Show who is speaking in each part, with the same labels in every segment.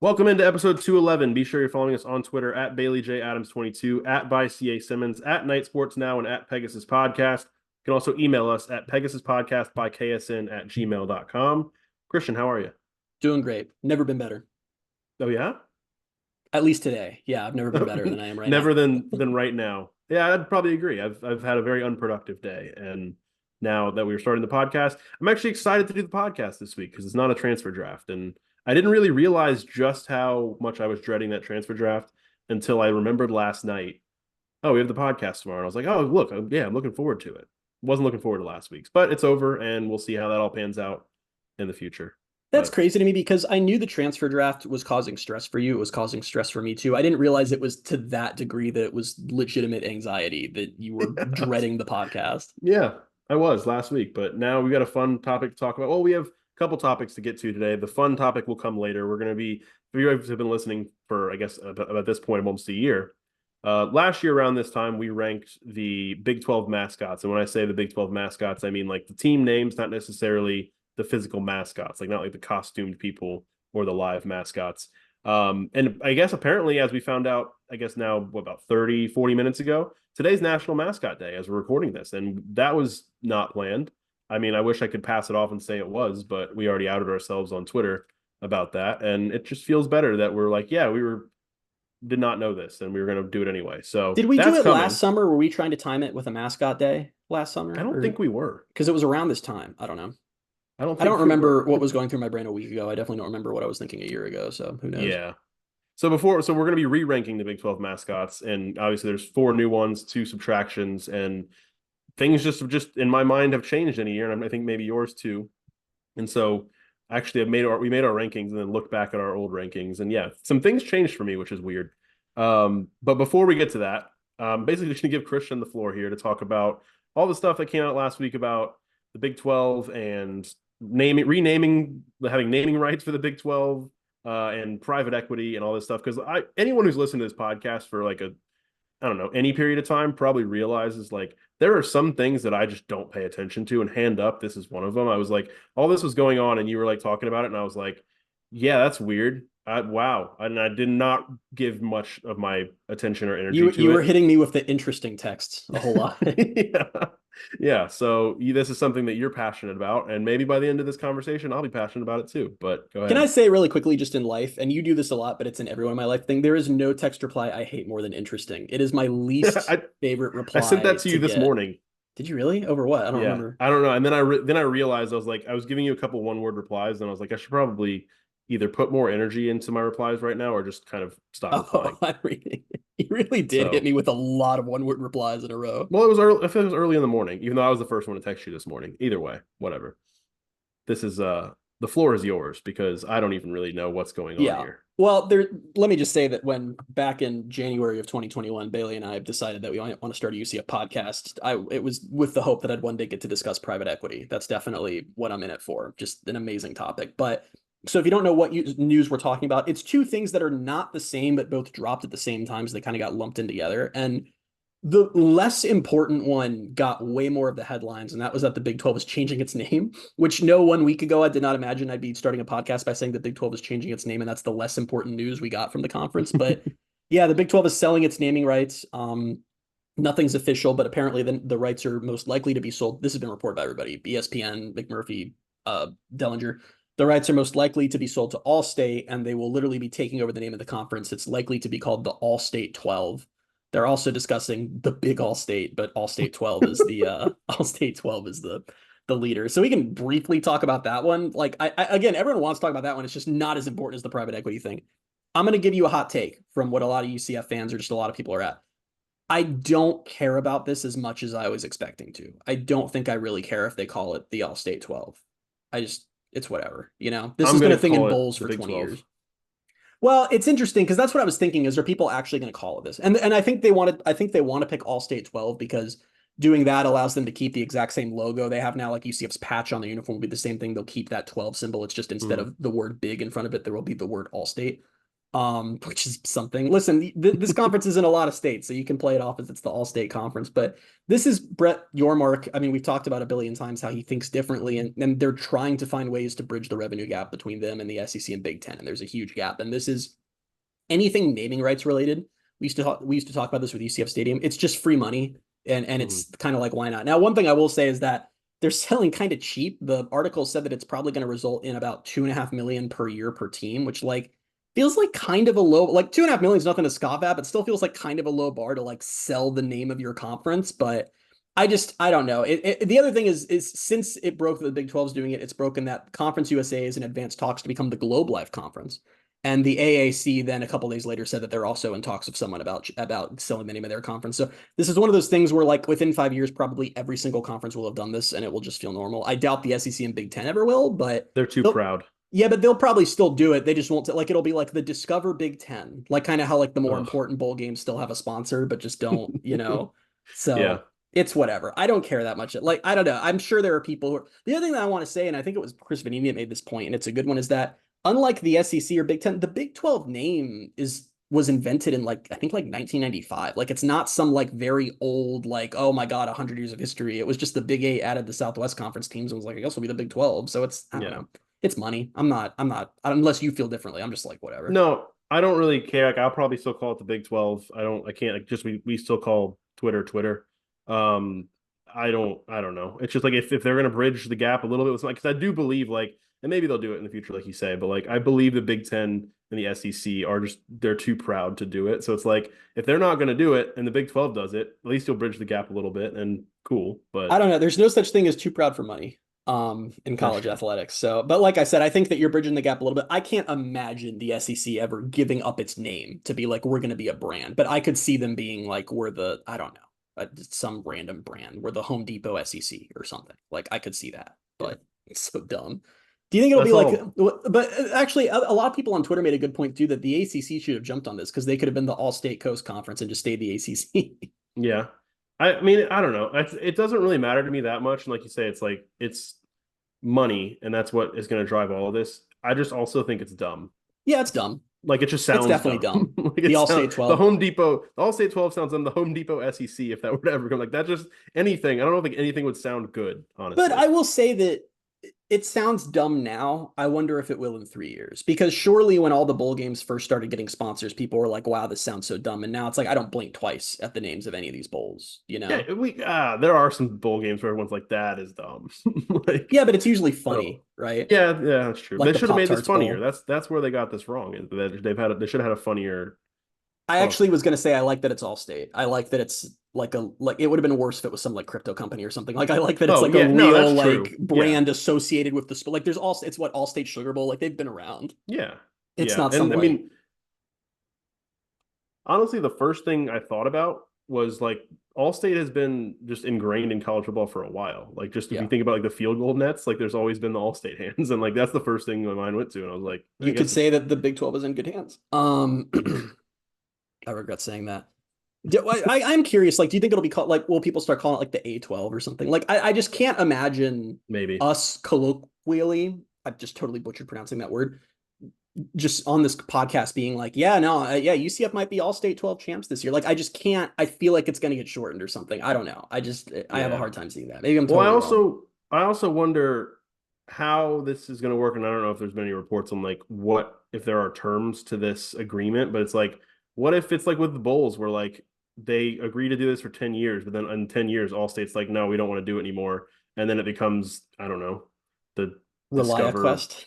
Speaker 1: Welcome into episode 211. Be sure you're following us on Twitter at Bailey J. Adams22, at by CA Simmons, at Night Sports Now, and at Pegasus Podcast. You can also email us at pegasuspodcastbyksn@gmail.com. Christian, how are you?
Speaker 2: Doing great. Never been better.
Speaker 1: Oh, yeah?
Speaker 2: At least today. Yeah, I've never been better than I am right now.
Speaker 1: Never than right now. Yeah, I'd probably agree. I've had a very unproductive day, and now that we're starting the podcast, I'm actually excited to do the podcast this week because it's not a transfer draft, and I didn't really realize just how much I was dreading that transfer draft until I remembered last night. Oh, we have the podcast tomorrow, and I was like, oh, look, yeah, I'm looking forward to it. Wasn't looking forward to last week's, but it's over, and we'll see how that all pans out in the future.
Speaker 2: That's
Speaker 1: But
Speaker 2: crazy to me because I knew the transfer draft was causing stress for you. It was causing stress for me too. I didn't realize it was to that degree that it was legitimate anxiety that you were dreading the podcast.
Speaker 1: yeah, I was last week, but now we got a fun topic to talk about. Well, we have a couple topics to get to today. The fun topic will come later. We're going to be, if you guys have been listening for, I guess, about this point, almost a year. Last year around this time, we ranked the Big 12 mascots. And when I say the Big 12 mascots, I mean like the team names, not necessarily the physical mascots, like not like the costumed people or the live mascots. And I guess apparently, as we found out, I guess now, what, about 30, 40 minutes ago, today's National Mascot Day as we're recording this. And that was not planned. I mean, I wish I could pass it off and say it was, but we already outed ourselves on Twitter about that. And it just feels better that we're like, yeah, did not know this and we were going to do it anyway. So
Speaker 2: Did we do
Speaker 1: that's
Speaker 2: it
Speaker 1: coming.
Speaker 2: last summer? Were we trying to time it with a mascot day last summer?
Speaker 1: I don't think we were.
Speaker 2: Because it was around this time. I don't know.
Speaker 1: I don't
Speaker 2: I
Speaker 1: think
Speaker 2: don't
Speaker 1: we were.
Speaker 2: remember what was going through my brain a week ago. I definitely don't remember what I was thinking a year ago. So who knows?
Speaker 1: Yeah. So we're going to be re-ranking the Big 12 mascots, and obviously there's four new ones, two subtractions, and things just in my mind have changed in a year, and I think maybe yours too. And so actually we made our rankings and then looked back at our old rankings, and yeah, some things changed for me, which is weird. But before we get to that, basically just gonna give Christian the floor here to talk about all the stuff that came out last week about the Big 12 and having naming rights for the Big 12, and private equity and all this stuff. Because anyone who's listened to this podcast for like I don't know, any period of time probably realizes like there are some things that I just don't pay attention to, and hand up, this is one of them. I was like, all this was going on, and you were like talking about it, and I was like, yeah, that's weird. Wow, and I did not give much of my attention or energy to
Speaker 2: You
Speaker 1: it.
Speaker 2: were hitting me with the interesting texts a whole lot.
Speaker 1: Yeah. Yeah. So this is something that you're passionate about, and maybe by the end of this conversation, I'll be passionate about it too. But go
Speaker 2: Can I
Speaker 1: ahead.
Speaker 2: say really quickly, just in life, and you do this a lot, but it's in everyone in my life thing. There is no text reply I hate more than interesting. It is my least
Speaker 1: I
Speaker 2: favorite
Speaker 1: I sent that
Speaker 2: reply
Speaker 1: to
Speaker 2: to
Speaker 1: you this
Speaker 2: get.
Speaker 1: morning.
Speaker 2: Did you really? Over what? I don't
Speaker 1: Yeah,
Speaker 2: remember.
Speaker 1: I don't know. And then I realized I was like, I was giving you a couple one word replies, and I was like, I should probably either put more energy into my replies right now or just kind of stop replying.
Speaker 2: Oh, you really did hit
Speaker 1: So,
Speaker 2: me with a lot of one word replies in a row.
Speaker 1: well, it was early. I feel it was early in the morning, even though I was the first one to text you this morning. Either way, whatever. This is the floor is yours because I don't even really know what's going on
Speaker 2: Yeah.
Speaker 1: here.
Speaker 2: Well, let me just say that when back in January of 2021, Bailey and I have decided that we want to start a UCF podcast, it was with the hope that I'd one day get to discuss private equity. That's definitely what I'm in it for. Just an amazing topic. But so if you don't know what news we're talking about, it's two things that are not the same, but both dropped at the same time. So they kind of got lumped in together. And the less important one got way more of the headlines, and that was that the Big 12 is changing its name, which no 1 week ago I did not imagine I'd be starting a podcast by saying the Big 12 is changing its name, and that's the less important news we got from the conference. But yeah, the Big 12 is selling its naming rights. Nothing's official, but apparently the rights are most likely to be sold. This has been reported by everybody: ESPN, McMurphy, Dellinger. The rights are most likely to be sold to Allstate, and they will literally be taking over the name of the conference. It's likely to be called the Allstate 12. They're also discussing the big Allstate, but Allstate 12 is the Allstate 12 is the leader. So we can briefly talk about that one. Like again, everyone wants to talk about that one. It's just not as important as the private equity thing. I'm going to give you a hot take from what a lot of UCF fans or just a lot of people are at. I don't care about this as much as I was expecting to. I don't think I really care if they call it the Allstate 12. It's whatever. This
Speaker 1: I'm
Speaker 2: has been
Speaker 1: gonna
Speaker 2: a thing in
Speaker 1: call it
Speaker 2: bowls
Speaker 1: the
Speaker 2: for
Speaker 1: Big
Speaker 2: 20
Speaker 1: 12.
Speaker 2: years. Well, it's interesting because that's what I was thinking. Is are people actually going to call it this? And I think they wanted. I think they want to pick Allstate 12 because doing that allows them to keep the exact same logo they have now. Like UCF's patch on the uniform will be the same thing. They'll keep that 12 symbol. It's just instead
Speaker 1: Mhm.
Speaker 2: of the word big in front of it, there will be the word Allstate. which is something. Listen, this conference is in a lot of states, so you can play it off as it's the all-state conference. But this is Brett Yormark. I mean, we've talked about a billion times how he thinks differently, and they're trying to find ways to bridge the revenue gap between them and the SEC and Big Ten. And there's a huge gap. And this is anything naming rights related. We used to talk about this with UCF Stadium. It's just free money, and it's kind of like, why not? Now, one thing I will say is that they're selling kind of cheap. The article said that it's probably going to result in about $2.5 million per year per team, which like feels like kind of a low, like $2.5 million is nothing to scoff at, but still feels like kind of a low bar to like sell the name of your conference. But I don't know. The other thing is since it broke, the Big 12's doing it, it's broken that Conference USA is in advanced talks to become the Globe Life Conference. And the AAC then a couple days later said that they're also in talks with someone about selling the name of their conference. So this is one of those things where like within 5 years, probably every single conference will have done this and it will just feel normal. I doubt the SEC and Big Ten ever will, but
Speaker 1: they're too proud.
Speaker 2: Yeah, but they'll probably still do it. They just won't like it'll be like the Discover Big Ten, like kind of how like the more important bowl games still have a sponsor, but just don't, So yeah. It's whatever. I don't care that much. Like, I don't know. I'm sure there are people who the other thing that I want to say, and I think it was Chris Vanini that made this point, and it's a good one, is that unlike the SEC or Big Ten, the Big 12 name was invented in like, I think like 1995. Like it's not some like very old, like, oh my God, 100 years of history. It was just the Big 8 added the Southwest Conference teams and was like, I guess we'll be the Big 12. So it's, I don't know. It's money. I'm not, unless you feel differently. I'm just like, whatever.
Speaker 1: No, I don't really care. Like I'll probably still call it the Big 12. I can't like just, we still call Twitter. I don't know. It's just like, if they're going to bridge the gap a little bit with something, because I do believe like, and maybe they'll do it in the future, like you say, but like, I believe the Big Ten and the SEC they're too proud to do it. So it's like, if they're not going to do it and the Big 12 does it, at least you'll bridge the gap a little bit and cool. But
Speaker 2: I don't know. There's no such thing as too proud for money in college athletics. So, but like I said, I think that you're bridging the gap a little bit. I can't imagine the SEC ever giving up its name to be like, we're going to be a brand, but I could see them being like, I don't know, some random brand. We're the Home Depot SEC or something. Like I could see that, but it's so dumb. Do you think it'll be like, but actually a lot of people on Twitter made a good point too, that the ACC should have jumped on this because they could have been the All-State Coast Conference and just stayed the ACC.
Speaker 1: Yeah. I mean, I don't know. It doesn't really matter to me that much. And like you say, it's like, it's money and that's what is going to drive all of this. I just also think it's dumb.
Speaker 2: Yeah, it's dumb.
Speaker 1: Like it just sounds
Speaker 2: it's definitely dumb.
Speaker 1: Like
Speaker 2: the All-State 12.
Speaker 1: The All-State 12 sounds dumb. The Home Depot SEC, if that were to ever come, like that just anything. I don't think anything would sound good, honestly.
Speaker 2: But I will say that it sounds dumb now. I wonder if it will in 3 years, because surely when all the bowl games first started getting sponsors, people were like, wow, this sounds so dumb. And now it's like, I don't blink twice at the names of any of these bowls,
Speaker 1: Yeah, there are some bowl games where everyone's like, that is dumb.
Speaker 2: Like, yeah, but it's usually funny, right?
Speaker 1: Yeah, that's true.
Speaker 2: Like
Speaker 1: they should have made this funnier.
Speaker 2: Bowl.
Speaker 1: That's where they got this wrong. They should have had a funnier.
Speaker 2: I actually was gonna say I like that it's All-State. I like that it's like it would have been worse if it was some like crypto company or something. Like I like that it's a real brand associated with the like there's it's what All-State Sugar Bowl, like they've been around.
Speaker 1: Yeah.
Speaker 2: It's not something.
Speaker 1: I mean, honestly, the first thing I thought about was like All-State has been just ingrained in college football for a while. Like just if you think about like the field goal nets, like there's always been the All-State hands, and like that's the first thing my mind went to, and I was like,
Speaker 2: you could say that the Big 12 is in good hands. I regret saying that. I'm curious, like, do you think it'll be called, like, will people start calling it like the A12 or something? Like, I just can't imagine
Speaker 1: maybe
Speaker 2: us colloquially, I've just totally butchered pronouncing that word, just on this podcast being like, UCF might be All-State 12 champs this year. Like, I just can't, I feel like it's going to get shortened or something. I don't know. I have a hard time seeing that. Maybe I'm totally wrong.
Speaker 1: I also wonder how this is going to work. And I don't know if there's been any reports on like what, if there are terms to this agreement, but it's like, what if it's like with the bowls where like they agree to do this for 10 years, but then in 10 years, All-State's like, no, we don't want to do it anymore. And then it becomes, I don't know, the
Speaker 2: ReliaQuest.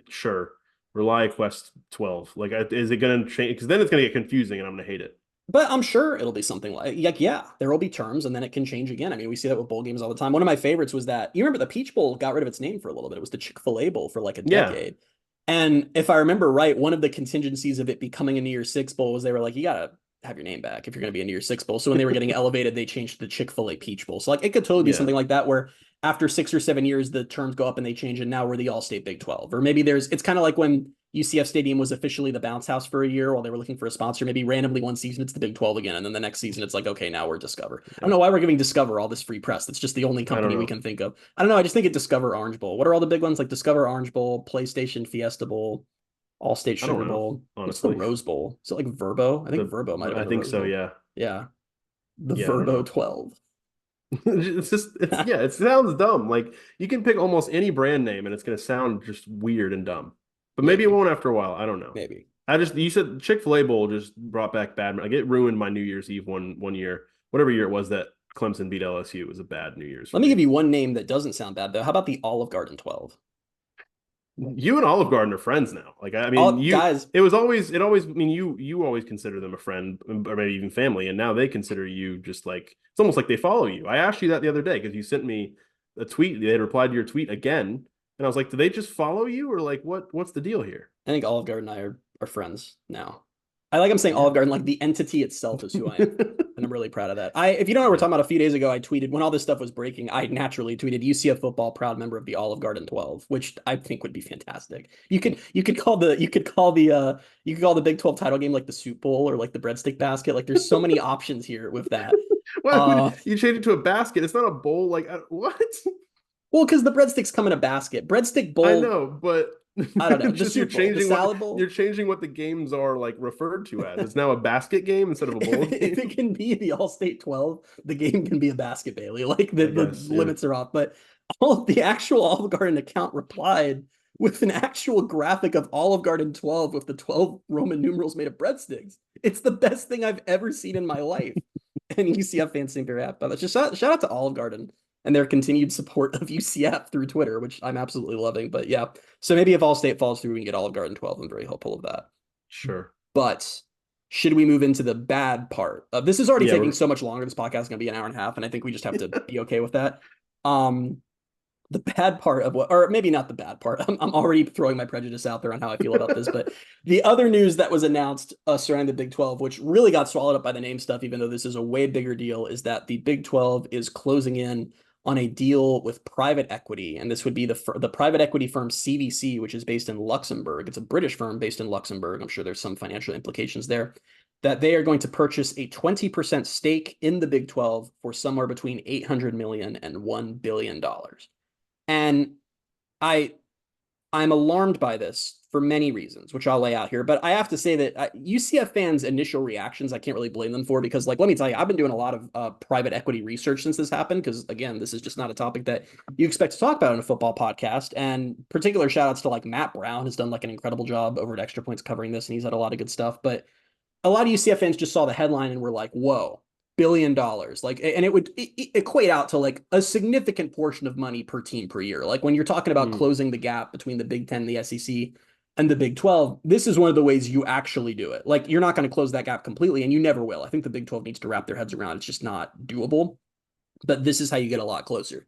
Speaker 1: Sure. ReliaQuest 12. Like, is it going to change? Because then it's going to get confusing and I'm going to hate it.
Speaker 2: But I'm sure it'll be something like, yeah, there will be terms and then it can change again. I mean, we see that with bowl games all the time. One of my favorites was that, you remember the Peach Bowl got rid of its name for a little bit. It was the Chick-fil-A Bowl for like a decade. And if I remember right, one of the contingencies of it becoming a New Year's Six Bowl was they were like, you got to have your name back if you're going to be a New Year's Six Bowl. So when they were getting elevated, they changed the Chick-fil-A Peach Bowl. So like it could totally be something like that where after 6 or 7 years, the terms go up and they change, and now we're the All-State Big 12. Or maybe it's kind of like when UCF Stadium was officially the bounce house for a year while they were looking for a sponsor. Maybe randomly one season it's the Big 12 again, and then the next season it's like, okay, now we're Discover. I don't know why we're giving Discover all this free press. That's just the only company we can think of. I don't know. I just think it Discover Orange Bowl. What are all the big ones? Like Discover Orange Bowl, PlayStation Fiesta Bowl. All-State
Speaker 1: I don't
Speaker 2: Sugar
Speaker 1: know,
Speaker 2: Bowl. What's the
Speaker 1: honestly.
Speaker 2: Rose Bowl? Is it like Verbo? I think Verbo might have
Speaker 1: I
Speaker 2: been the
Speaker 1: think
Speaker 2: Rose
Speaker 1: so.
Speaker 2: Bowl.
Speaker 1: Yeah.
Speaker 2: Yeah. The
Speaker 1: Yeah. I don't
Speaker 2: Verbo
Speaker 1: know.
Speaker 2: 12.
Speaker 1: It's just it's yeah, it sounds dumb. Like you can pick almost any brand name and it's gonna sound just weird and dumb. But maybe it
Speaker 2: Maybe.
Speaker 1: won't after a while. I don't know.
Speaker 2: Maybe.
Speaker 1: I just you said Chick-fil-A Bowl just brought back bad. Like it ruined my New Year's Eve one year. Whatever year it was that Clemson beat LSU, it was a bad New Year's for
Speaker 2: Let me give
Speaker 1: me.
Speaker 2: you one name that doesn't sound bad though. How about the Olive Garden 12?
Speaker 1: You and Olive Garden are friends now. Like I mean,
Speaker 2: All
Speaker 1: you
Speaker 2: guys,
Speaker 1: it always I mean you always consider them a friend or maybe even family, and now they consider you just like it's almost like they follow you. I asked you that the other day because you sent me a tweet. They had replied to your tweet again, and I was like, do they just follow you or like what's the deal here?
Speaker 2: I think Olive Garden and I are friends now. I like I'm saying
Speaker 1: Yeah.
Speaker 2: Olive Garden, like the entity itself is who I am. And I'm really proud of that. If you don't know what we're
Speaker 1: Yeah.
Speaker 2: talking about, a few days ago, I tweeted when all this stuff was breaking, I naturally tweeted UCF football, proud member of the Olive Garden 12, which I think would be fantastic. You could call the Big 12 title game like the Soup Bowl or like the breadstick basket. Like there's so many options here with that.
Speaker 1: Why would
Speaker 2: Uh
Speaker 1: you change it to a basket? It's not a bowl. Like what?
Speaker 2: well, because the breadsticks come in a basket. Breadstick
Speaker 1: I
Speaker 2: bowl,
Speaker 1: know, but
Speaker 2: I don't know.
Speaker 1: it's
Speaker 2: The
Speaker 1: just you're
Speaker 2: Soup Bowl, the
Speaker 1: changing
Speaker 2: salad bowl.
Speaker 1: you're changing what the games are like referred to as. It's now a basket game instead of a bowl
Speaker 2: If it
Speaker 1: game.
Speaker 2: can be the All-State 12, the game can be a basket, Bailey. Like
Speaker 1: I
Speaker 2: the
Speaker 1: guess, yeah.
Speaker 2: limits are off. But all the actual Olive Garden account replied with an actual graphic of Olive Garden 12 with the 12 Roman numerals made of breadsticks. It's the best thing I've ever seen in my life. And UCF fans seem very happy about that. Just shout out to Olive Garden and their continued support of UCF through Twitter, which I'm absolutely loving. But yeah, so maybe if All-State falls through, we can get Olive Garden 12. I'm very hopeful of that.
Speaker 1: Sure.
Speaker 2: But should we move into the bad part? This is already
Speaker 1: Yeah,
Speaker 2: taking so much longer. This podcast is going to be an hour and a half, and I think we just have to be okay with that. Um, the bad part of what, or maybe not the bad part. I'm already throwing my prejudice out there on how I feel about this, but the other news that was announced surrounding the Big 12, which really got swallowed up by the name stuff, even though this is a way bigger deal, is that the Big 12 is closing in on a deal with private equity, and this would be the private equity firm CVC, which is based in Luxembourg. It's a British firm based in Luxembourg. I'm sure there's some financial implications there. That they are going to purchase a 20% stake in the Big 12 for somewhere between $800 million and $1 billion. And I I'm alarmed by this for many reasons, which I'll lay out here. But I have to say that UCF fans' initial reactions, I can't really blame them for, because, like, let me tell you, I've been doing a lot of private equity research since this happened, because, again, this is just not a topic that you expect to talk about in a football podcast. And particular shout outs to, like, Matt Brown has done, like, an incredible job over at Extra Points covering this, and he's had a lot of good stuff. But a lot of UCF fans just saw the headline and were like, whoa, $1 billion. Like, and it would equate out to like a significant portion of money per team per year. Like when you're talking about closing the gap between the Big Ten, the SEC, and the Big 12, this is one of the ways you actually do it. Like you're not going to close that gap completely, and you never will. I think the Big 12 needs to wrap their heads around. It's just not doable. But this is how you get a lot closer.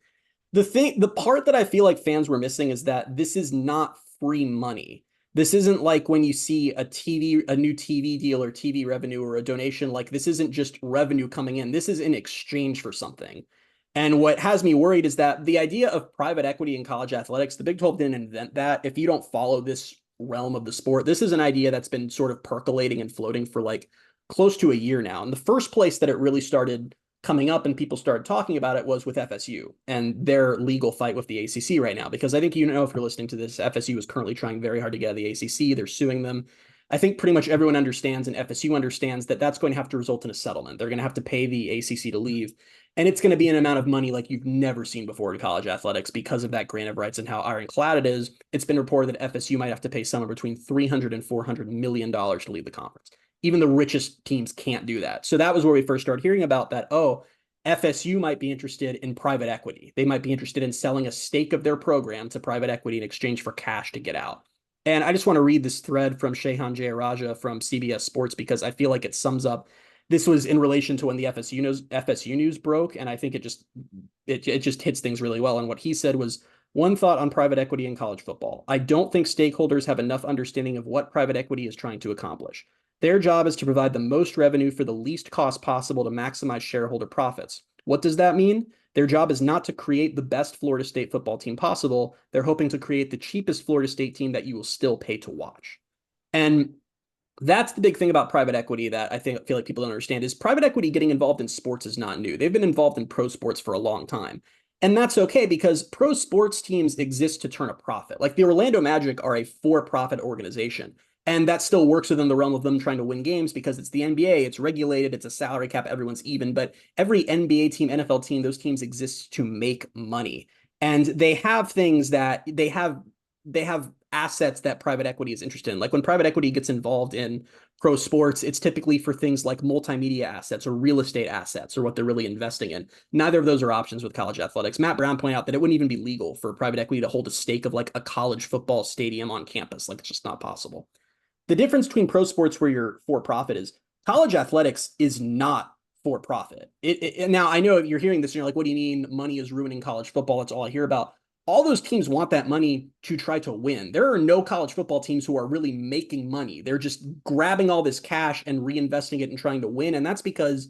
Speaker 2: The part that I feel like fans were missing is that this is not free money. This isn't like when you see a new TV deal or TV revenue or a donation. Like this isn't just revenue coming in. This is in exchange for something. And what has me worried is that the idea of private equity in college athletics, the Big 12 didn't invent that. If you don't follow this realm of the sport, this is an idea that's been sort of percolating and floating for like close to a year now. And the first place that it really started coming up and people started talking about it was with FSU and their legal fight with the ACC right now. Because I think, you know, if you're listening to this, FSU is currently trying very hard to get out of the ACC. They're suing them. I think pretty much everyone understands, and FSU understands, that that's going to have to result in a settlement. They're going to have to pay the ACC to leave. And it's going to be an amount of money like you've never seen before in college athletics because of that grant of rights and how ironclad it is. It's been reported that FSU might have to pay somewhere between $300 and $400 million to leave the conference. Even the richest teams can't do that. So that was where we first started hearing about that. Oh, FSU might be interested in private equity. They might be interested in selling a stake of their program to private equity in exchange for cash to get out. And I just want to read this thread from Shehan Jayaraja from CBS Sports because I feel like it sums up. This was in relation to when the FSU news broke, and I think it just hits things really well. And what he said was, one thought on private equity in college football. I don't think stakeholders have enough understanding of what private equity is trying to accomplish. Their job is to provide the most revenue for the least cost possible to maximize shareholder profits. What does that mean? Their job is not to create the best Florida State football team possible. They're hoping to create the cheapest Florida State team that you will still pay to watch. And that's the big thing about private equity that I feel like people don't understand is private equity getting involved in sports is not new. They've been involved in pro sports for a long time. And that's okay because pro sports teams exist to turn a profit. Like the Orlando Magic are a for-profit organization. And that still works within the realm of them trying to win games because it's the NBA, it's regulated, it's a salary cap, everyone's even. But every NBA team, NFL team, those teams exist to make money. And they have things that they have assets that private equity is interested in. Like when private equity gets involved in pro sports, it's typically for things like multimedia assets or real estate assets or what they're really investing in. Neither of those are options with college athletics. Matt Brown pointed out that it wouldn't even be legal for private equity to hold a stake of like a college football stadium on campus. Like it's just not possible. The difference between pro sports where you're for profit is college athletics is not for profit. Now I know you're hearing this and you're like, what do you mean money is ruining college football? That's all I hear about. All those teams want that money to try to win. There are no college football teams who are really making money. They're just grabbing all this cash and reinvesting it and trying to win. And that's because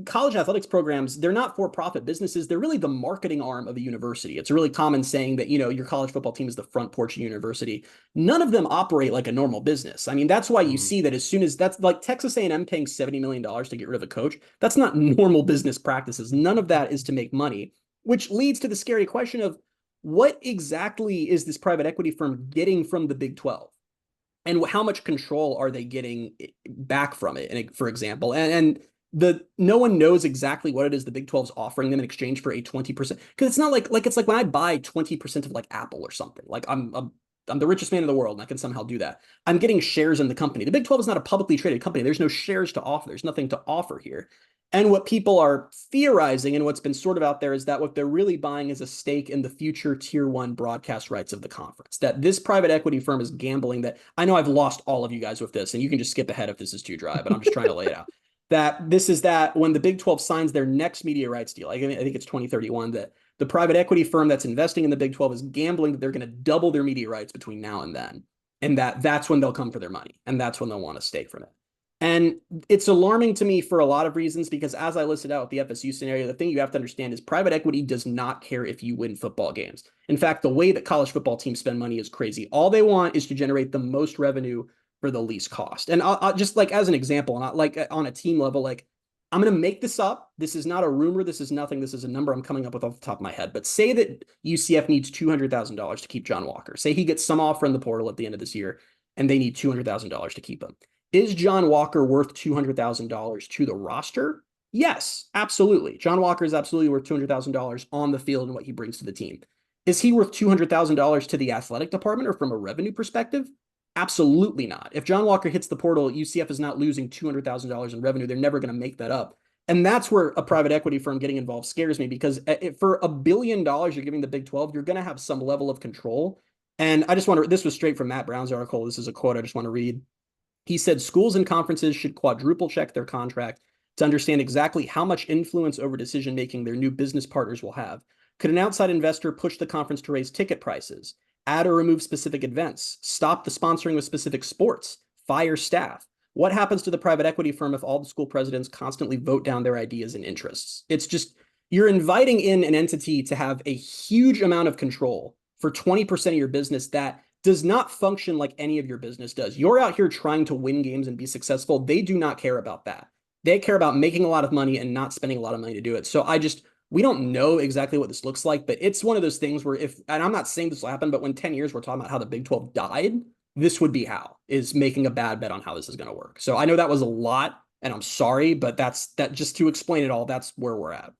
Speaker 2: college athletics programs, they're not for-profit businesses. They're really the marketing arm of a university. It's a really common saying that, your college football team is the front porch of university. None of them operate like a normal business. I mean, that's why you see that as soon as that's like Texas A&M paying $70 million to get rid of a coach. That's not normal business practices. None of that is to make money, which leads to the scary question of what exactly is this private equity firm getting from the Big 12? And how much control are they getting back from it? And for example, and no one knows exactly what it is the Big 12 is offering them in exchange for a 20%. Because it's not like it's like when I buy 20% of like Apple or something. Like I'm the richest man in the world and I can somehow do that. I'm getting shares in the company. The Big 12 is not a publicly traded company. There's no shares to offer. There's nothing to offer here. And what people are theorizing and what's been sort of out there is that what they're really buying is a stake in the future tier 1 broadcast rights of the conference. That this private equity firm is gambling that I know I've lost all of you guys with this and you can just skip ahead if this is too dry, but I'm just trying to lay it out. That this is that when the Big 12 signs their next media rights deal, I think it's 2031, that the private equity firm that's investing in the Big 12 is gambling that they're going to double their media rights between now and then. And that's when they'll come for their money. And that's when they'll want a stake from it. And it's alarming to me for a lot of reasons, because as I listed out with the FSU scenario, the thing you have to understand is private equity does not care if you win football games. In fact, the way that college football teams spend money is crazy. All they want is to generate the most revenue for the least cost. And I'll just like as an example, and like on a team level, like I'm going to make this up. This is not a rumor. This is nothing. This is a number I'm coming up with off the top of my head. But say that UCF needs $200,000 to keep John Walker. Say he gets some offer in the portal at the end of this year, and they need $200,000 to keep him. Is John Walker worth $200,000 to the roster? Yes, absolutely. John Walker is absolutely worth $200,000 on the field and what he brings to the team. Is he worth $200,000 to the athletic department or from a revenue perspective? Absolutely not. If John Walker hits the portal, UCF is not losing $200,000 in revenue. They're never going to make that up. And that's where a private equity firm getting involved scares me, because for $1 billion you're giving the Big 12, you're going to have some level of control. And I just want to, this was straight from Matt Brown's article. This is a quote I just want to read. He said, schools and conferences should quadruple check their contract to understand exactly how much influence over decision-making their new business partners will have. Could an outside investor push the conference to raise ticket prices, add or remove specific events, stop the sponsoring of specific sports, fire staff? What happens to the private equity firm if all the school presidents constantly vote down their ideas and interests? It's just, you're inviting in an entity to have a huge amount of control for 20% of your business that does not function like any of your business does. You're out here trying to win games and be successful. They do not care about that. They care about making a lot of money and not spending a lot of money to do it. So we don't know exactly what this looks like, but it's one of those things where and I'm not saying this will happen, but when 10 years we're talking about how the Big 12 died, this would be how, is making a bad bet on how this is going to work. So I know that was a lot and I'm sorry, but that just to explain it all, that's where we're at.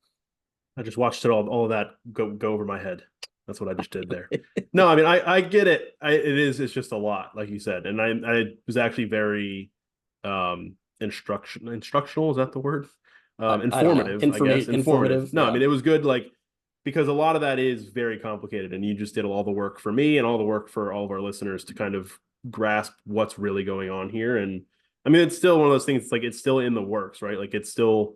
Speaker 1: I just watched it all of that go over my head. That's what I just did there. No, I mean, I get it. It's just a lot, like you said. And I was actually very instructional. Is that the word? Informative, I guess. Informative. No, yeah. I mean, it was good, like, because a lot of that is very complicated, and you just did all the work for me and all the work for all of our listeners to kind of grasp what's really going on here. And I mean, it's still one of those things, like, it's still in the works, right? Like, it's still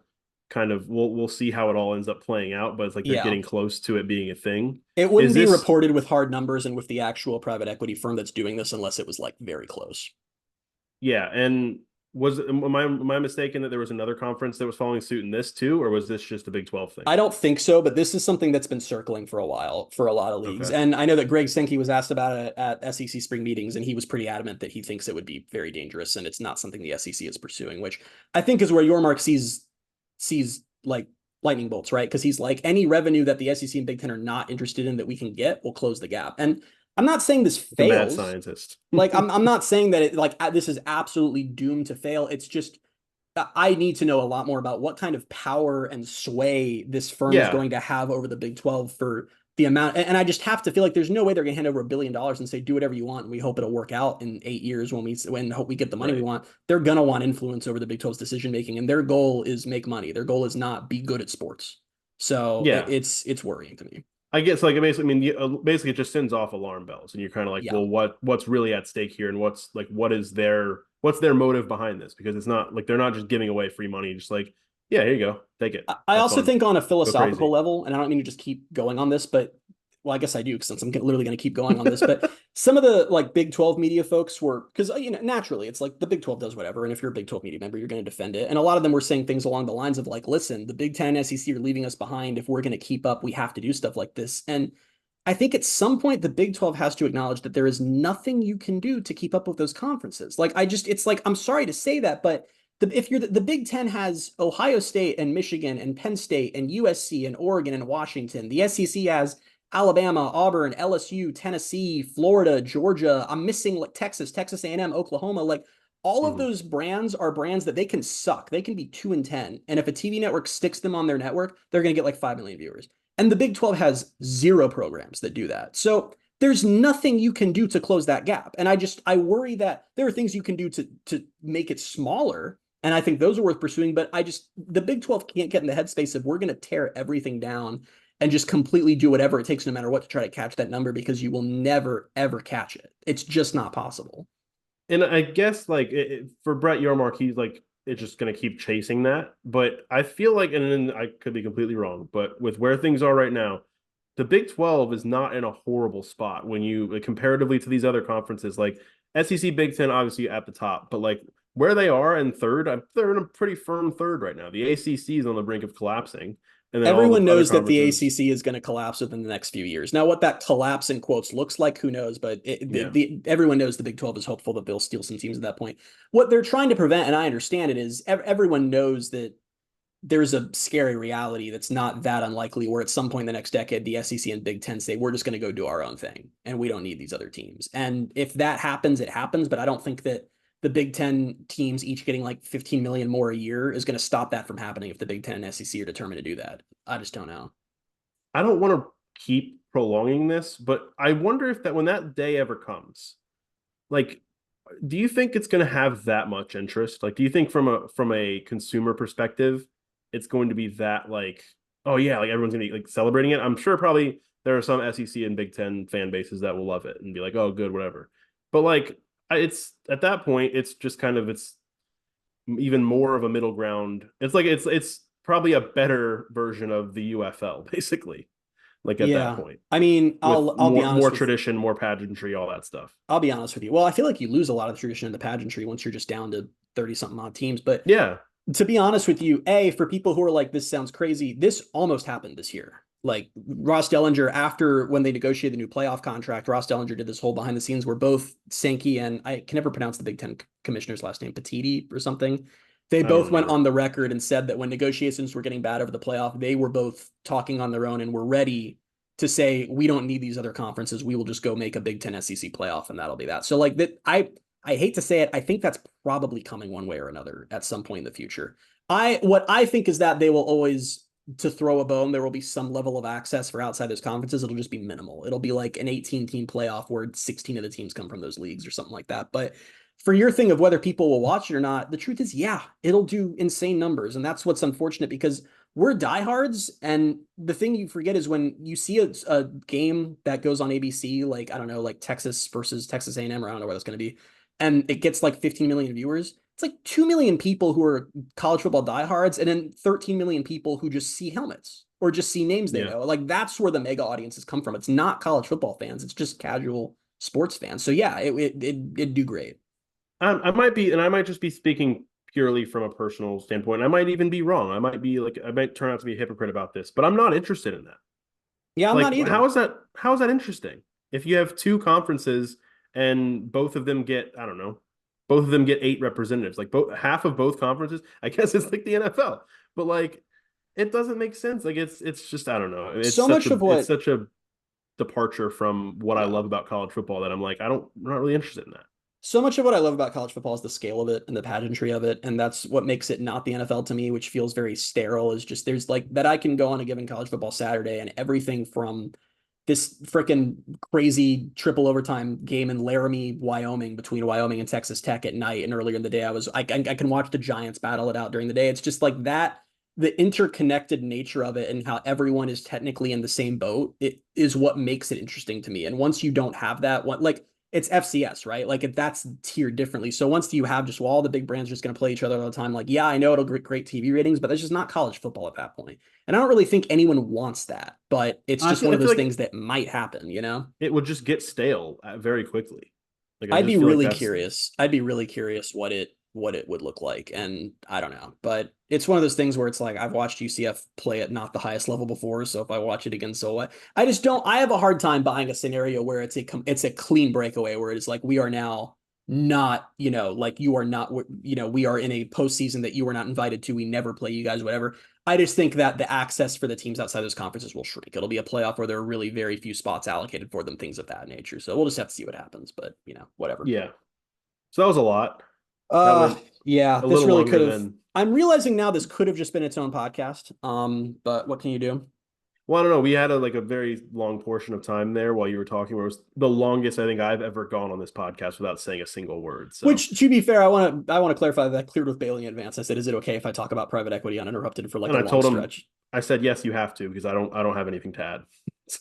Speaker 1: kind of, we'll see how it all ends up playing out, but it's like they're getting close to it being a thing.
Speaker 2: It wouldn't be reported with hard numbers and with the actual private equity firm that's doing this unless it was like very close.
Speaker 1: Yeah. And am I mistaken that there was another conference that was following suit in this too, or was this just a Big 12 thing?
Speaker 2: I don't think so, but this is something that's been circling for a while for a lot of leagues. Okay. And I know that Greg Sankey was asked about it at SEC spring meetings, and he was pretty adamant that he thinks it would be very dangerous and it's not something the SEC is pursuing, which I think is where Yormark sees like lightning bolts, right? Because he's like, any revenue that the SEC and Big Ten are not interested in that we can get will close the gap. And I'm not saying this
Speaker 1: The mad
Speaker 2: fails.
Speaker 1: scientist.
Speaker 2: Like I'm not saying that it like this is absolutely doomed to fail. It's just I need to know a lot more about what kind of power and sway this firm is
Speaker 1: Yeah.
Speaker 2: going to have over the Big 12 for the amount. And I just have to feel like there's no way they're going to hand over $1 billion and say, do whatever you want. And we hope it'll work out in 8 years when hope we get the money we want. They're going to want influence over the Big 12's decision making. And their goal is make money. Their goal is not be good at sports. So
Speaker 1: yeah,
Speaker 2: it's worrying to me.
Speaker 1: I guess like basically, I mean, basically it just sends off alarm bells, and you're kind of like,
Speaker 2: Yeah.
Speaker 1: well, what's really at stake here, and what's their motive behind this? Because it's not like they're not just giving away free money, just like, yeah, here you go, take it.
Speaker 2: I also think on a
Speaker 1: Go
Speaker 2: philosophical
Speaker 1: crazy.
Speaker 2: level, and I don't mean to just keep going on this, but well, I guess I do since I'm literally going to keep going on this. But some of the like Big 12 media folks were because naturally it's like the Big 12 does whatever, and if you're a Big 12 media member, you're going to defend it. And a lot of them were saying things along the lines of like, listen, the Big 10 and SEC are leaving us behind. If we're going to keep up, we have to do stuff like this. And I think at some point the Big 12 has to acknowledge that there is nothing you can do to keep up with those conferences. Like it's like, I'm sorry to say that, but if you're the Big 10 has Ohio State and Michigan and Penn State and USC and Oregon and Washington. The SEC has Alabama, Auburn, LSU, Tennessee, Florida, Georgia. I'm missing like Texas A&M, Oklahoma. Like all of those brands are brands that they can suck. They can be 2-10. And if a TV network sticks them on their network, they're going to get like 5 million viewers. And the Big 12 has 0 programs that do that. So there's nothing you can do to close that gap. And I worry that there are things you can do to make it smaller. And I think those are worth pursuing. But the Big 12 can't get in the headspace of we're going to tear everything down and just completely do whatever it takes no matter what to try to catch that number, because you will never, ever catch it. It's just not possible.
Speaker 1: And I guess like for Brett Yormark, he's like, it's just going to keep chasing that. But I feel like, and I could be completely wrong, but with where things are right now, the Big 12 is not in a horrible spot when you like, comparatively to these other conferences. Like SEC, Big 10, obviously at the top, but like where they are in third, they're in a pretty firm third right now. The ACC is on the brink of collapsing. And then
Speaker 2: everyone
Speaker 1: all the
Speaker 2: knows that the
Speaker 1: conferences...
Speaker 2: ACC is going to collapse within the next few years. Now, what that collapse in quotes looks like, who knows? But everyone knows the Big 12 is hopeful that they'll steal some teams at that point. What they're trying to prevent, and I understand it, is everyone knows that there's a scary reality that's not that unlikely where at some point in the next decade, the SEC and Big 10 say, we're just going to go do our own thing and we don't need these other teams. And if that happens, it happens. But I don't think that the Big 10 teams each getting like 15 million more a year is going to stop that from happening if the Big 10 and SEC are determined to do that. I just don't know.
Speaker 1: I don't want to keep prolonging this, but I wonder if that when that day ever comes, like, do you think it's going to have that much interest? Like, do you think from a consumer perspective, it's going to be that like, oh yeah, like everyone's going to be like celebrating it? I'm sure probably there are some SEC and Big 10 fan bases that will love it and be like, oh, good, whatever. But like, it's at that point, it's just kind of it's even more of a middle ground. It's like it's probably a better version of the UFL, basically. Like at that point,
Speaker 2: I mean,
Speaker 1: with
Speaker 2: I'll be honest
Speaker 1: more
Speaker 2: with
Speaker 1: tradition, more pageantry, all that stuff.
Speaker 2: I'll be honest with you. Well, I feel like you lose a lot of tradition in the pageantry once you're just down to 30 something odd teams. But
Speaker 1: Yeah,
Speaker 2: to be honest with you, for people who are like, this sounds crazy, this almost happened this year. Like Ross Dellinger, after when they negotiated the new playoff contract, Ross Dellinger did this whole behind the scenes where both Sankey and I can never pronounce the Big Ten commissioner's last name, Petiti or something. They both went on the record and said that when negotiations were getting bad over the playoff, they were both talking on their own and were ready to say, we don't need these other conferences. We will just go make a Big Ten SEC playoff and that'll be that. So like that, I hate to say it, I think that's probably coming one way or another at some point in the future. What I think is that they will always, to throw a bone, there will be some level of access for outside those conferences. It'll just be minimal. It'll be like an 18-team playoff where 16 of the teams come from those leagues or something like that. But for your thing of whether people will watch it or not, the truth is, yeah, it'll do insane numbers. And that's what's unfortunate because we're diehards. And the thing you forget is when you see a game that goes on ABC, like, I don't know, like Texas versus Texas A&M, or I don't know where that's going to be, and it gets like 15 million viewers. It's like 2 million people who are college football diehards and then 13 million people who just see helmets or just see names they know. Like that's where the mega audiences come from. It's not college football fans. It's just casual sports fans. So yeah, it'd do great.
Speaker 1: I might be, and I might just be speaking purely from a personal standpoint. I might even be wrong. I might turn out to be a hypocrite about this, but I'm not interested in that.
Speaker 2: Yeah, I'm not either.
Speaker 1: How is that interesting? If you have two conferences and both of them get, I don't know, both of them get 8 representatives, like half of both conferences, I guess it's like the NFL. But like, it doesn't make sense. Like it's just I don't know.
Speaker 2: So much of
Speaker 1: It's
Speaker 2: what,
Speaker 1: such a departure from what I
Speaker 2: yeah.
Speaker 1: love about college football that I'm like, I'm not really interested in that.
Speaker 2: So much of what I love about college football is the scale of it and the pageantry of it. And that's what makes it not the NFL to me, which feels very sterile, is just there's like that I can go on a given college football Saturday and everything from this freaking crazy triple overtime game in Laramie, Wyoming, between Wyoming and Texas Tech at night. And earlier in the day, I can watch the Giants battle it out during the day. It's just like that, the interconnected nature of it and how everyone is technically in the same boat. It is what makes it interesting to me. And once you don't have that, one like it's FCS, right? Like if that's tiered differently. So once you have just, well, all the big brands are just going to play each other all the time. Like, yeah, I know it'll get great TV ratings, but that's just not college football at that point. And I don't really think anyone wants that, but it's just one
Speaker 1: I
Speaker 2: of
Speaker 1: feel
Speaker 2: those
Speaker 1: like
Speaker 2: things that might happen, you know?
Speaker 1: it would just get stale very quickly. Like I
Speaker 2: I'd be
Speaker 1: just feel like
Speaker 2: really
Speaker 1: that's
Speaker 2: curious. I'd be really curious what it would look like. And I don't know, but it's one of those things where it's like I've watched UCF play at not the highest level before, so if I watch it again, so what? I just don't. I have a hard time buying a scenario where it's a clean breakaway where it is like we are now not, like you are not, we are in a postseason that you were not invited to. We never play you guys, whatever. I just think that the access for the teams outside those conferences will shrink. It'll be a playoff where there are really very few spots allocated for them, things of that nature. So we'll just have to see what happens, but whatever.
Speaker 1: yeah. So that was a lot. That
Speaker 2: Uh,
Speaker 1: went
Speaker 2: yeah,
Speaker 1: a
Speaker 2: this
Speaker 1: little
Speaker 2: really
Speaker 1: longer
Speaker 2: could have.
Speaker 1: than
Speaker 2: I'm realizing now this could have just been its own podcast. But what can you do?
Speaker 1: well, I don't know. We had a very long portion of time there while you were talking, where it was the longest I think I've ever gone on this podcast without saying a single word. So,
Speaker 2: Which, to be fair, I want to clarify that I cleared with Bailey in advance. I said, "Is it okay if I talk about private equity uninterrupted for like
Speaker 1: and
Speaker 2: a
Speaker 1: I
Speaker 2: long
Speaker 1: told him,
Speaker 2: stretch?"
Speaker 1: I said yes, you have to because I don't have anything to add.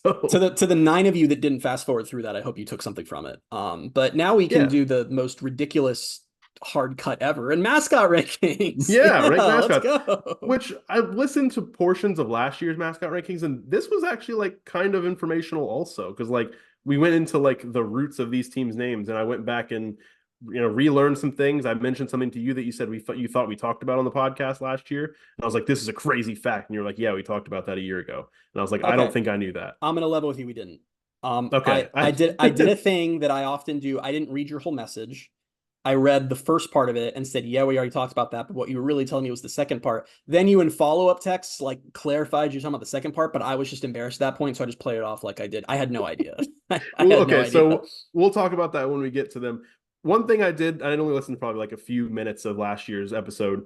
Speaker 2: To
Speaker 1: So
Speaker 2: the 9 of you that didn't fast forward through that, I hope you took something from it. But now we can
Speaker 1: yeah,
Speaker 2: do the most ridiculous hard cut ever and mascot rankings.
Speaker 1: yeah, rank
Speaker 2: Yeah, let's
Speaker 1: mascots.
Speaker 2: go.
Speaker 1: Which I listened to portions of last year's mascot rankings, and this was actually like kind of informational also because like we went into like the roots of these teams' names, and I went back and relearned some things. I mentioned something to you that you said you thought we talked about on the podcast last year, and I was like, "This is a crazy fact," and you're like, "Yeah, we talked about that a year ago," and I was like, "I don't
Speaker 2: Okay,
Speaker 1: think I knew that."
Speaker 2: I'm gonna level with you. We didn't.
Speaker 1: Okay,
Speaker 2: I did a thing that I often do. I didn't read your whole message. I read the first part of it and said, "Yeah, we already talked about that." But what you were really telling me was the second part. Then you in follow up texts like clarified you're talking about the second part, but I was just embarrassed at that point, so I just played it off like I did. I had no idea. I
Speaker 1: well,
Speaker 2: had no
Speaker 1: okay,
Speaker 2: idea.
Speaker 1: so we'll talk about that when we get to them. One thing I did, I only listened to probably like a few minutes of last year's episode,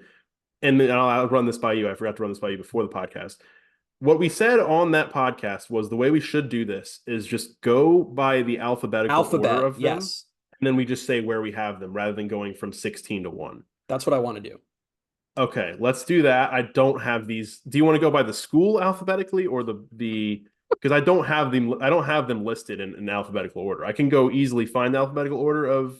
Speaker 1: and I'll run this by you. I forgot to run this by you before the podcast. What we said on that podcast was the way we should do this is just go by the alphabetical order
Speaker 2: Alphabet,
Speaker 1: of them,
Speaker 2: yes,
Speaker 1: and then we just say where we have them rather than going from 16 to 1.
Speaker 2: that's what I want to do.
Speaker 1: Okay, let's do that. I don't have these. Do you want to go by the school alphabetically or the because I don't have them listed in alphabetical order. I can go easily find the alphabetical order of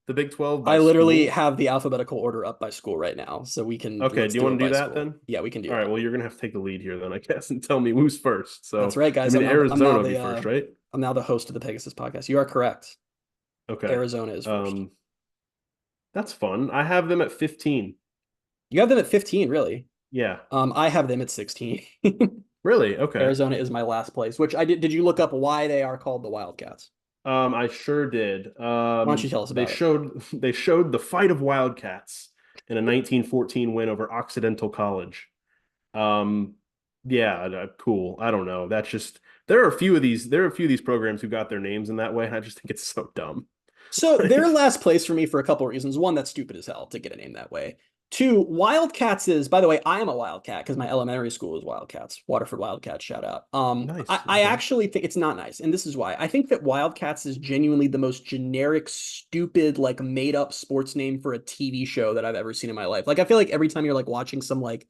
Speaker 1: the Big 12 by
Speaker 2: I literally
Speaker 1: school.
Speaker 2: have the alphabetical order up by school right now, so we can
Speaker 1: Okay,
Speaker 2: let's
Speaker 1: do you
Speaker 2: do it
Speaker 1: want to do
Speaker 2: by
Speaker 1: that
Speaker 2: school.
Speaker 1: then?
Speaker 2: Yeah, we can do
Speaker 1: All right,
Speaker 2: that.
Speaker 1: well, you're gonna have to take the lead here then, I guess, and tell me who's first.
Speaker 2: That's
Speaker 1: So,
Speaker 2: right,
Speaker 1: I
Speaker 2: guys.
Speaker 1: mean, Arizona would be first, right?
Speaker 2: I'm now the host of the Pegasus Podcast. You are correct.
Speaker 1: Okay.
Speaker 2: Arizona is first.
Speaker 1: That's fun. I have them at 15.
Speaker 2: You have them at 15, really?
Speaker 1: Yeah.
Speaker 2: I have them at 16.
Speaker 1: Really? Okay.
Speaker 2: Arizona is my last place, which I did. Did you look up why they are called the Wildcats?
Speaker 1: I sure did.
Speaker 2: Why don't you tell us about it?
Speaker 1: They showed the fight of Wildcats in a 1914 win over Occidental College. Um, yeah, cool. I don't know. That's just there are a few of these programs who got their names in that way, and I just think it's so dumb.
Speaker 2: So they're last place for me for a couple of reasons. One, that's stupid as hell to get a name that way. Two, Wildcats is, by the way, I am a Wildcat because my elementary school is Wildcats, Waterford Wildcats, shout out.
Speaker 1: Nice.
Speaker 2: I
Speaker 1: Okay.
Speaker 2: actually think it's not nice, and this is why. I think that Wildcats is genuinely the most generic, stupid, like made up sports name for a TV show that I've ever seen in my life. Like I feel like every time you're like watching some like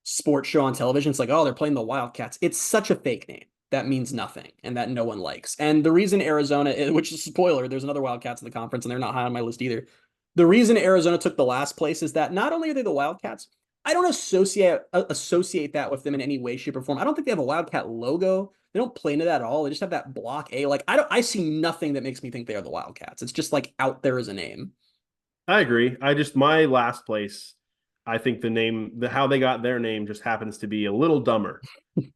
Speaker 2: sports show on television, it's like, oh, they're playing the Wildcats. It's such a fake name that means nothing and that no one likes. And the reason Arizona, which is spoiler, there's another Wildcats in the conference and they're not high on my list either. The reason Arizona took the last place is that not only are they the Wildcats, I don't associate that with them in any way, shape, or form. I don't think they have a Wildcat logo. They don't play into that at all. They just have that block A. Like I see nothing that makes me think they are the Wildcats. It's just like out there as a name.
Speaker 1: I agree. My last place, I think how they got their name just happens to be a little dumber.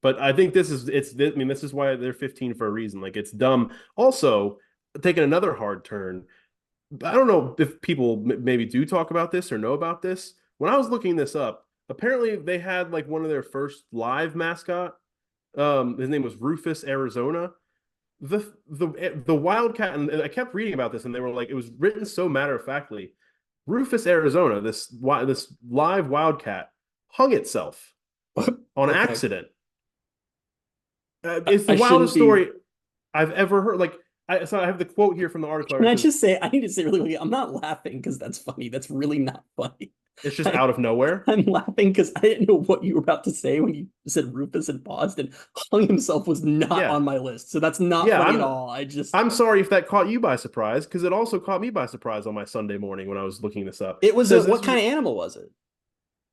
Speaker 1: But I think this is why they're 15 for a reason. Like it's dumb. Also, taking another hard turn. I don't know if people maybe do talk about this or know about this. When I was looking this up, apparently they had like one of their first live mascot. His name was Rufus Arizona. The Wildcat, and I kept reading about this, and they were like, it was written so matter of factly. Rufus Arizona, this live Wildcat, hung itself on
Speaker 2: Okay.
Speaker 1: accident. It's the
Speaker 2: I shouldn't
Speaker 1: wildest
Speaker 2: be.
Speaker 1: story I've ever heard. Like, so I have the quote here from the article.
Speaker 2: Can
Speaker 1: It
Speaker 2: I
Speaker 1: says,
Speaker 2: just say, I need to say really quickly, I'm not laughing because that's funny. That's really not funny.
Speaker 1: it's just out of nowhere.
Speaker 2: I'm laughing because I didn't know what you were about to say when you said Rufus and paused, and hung himself was not
Speaker 1: Yeah,
Speaker 2: on my list. So that's not
Speaker 1: yeah.
Speaker 2: funny at all.
Speaker 1: I'm sorry if that caught you by surprise, because it also caught me by surprise on my Sunday morning when I was looking this up.
Speaker 2: It was
Speaker 1: It says
Speaker 2: what kind of animal was it?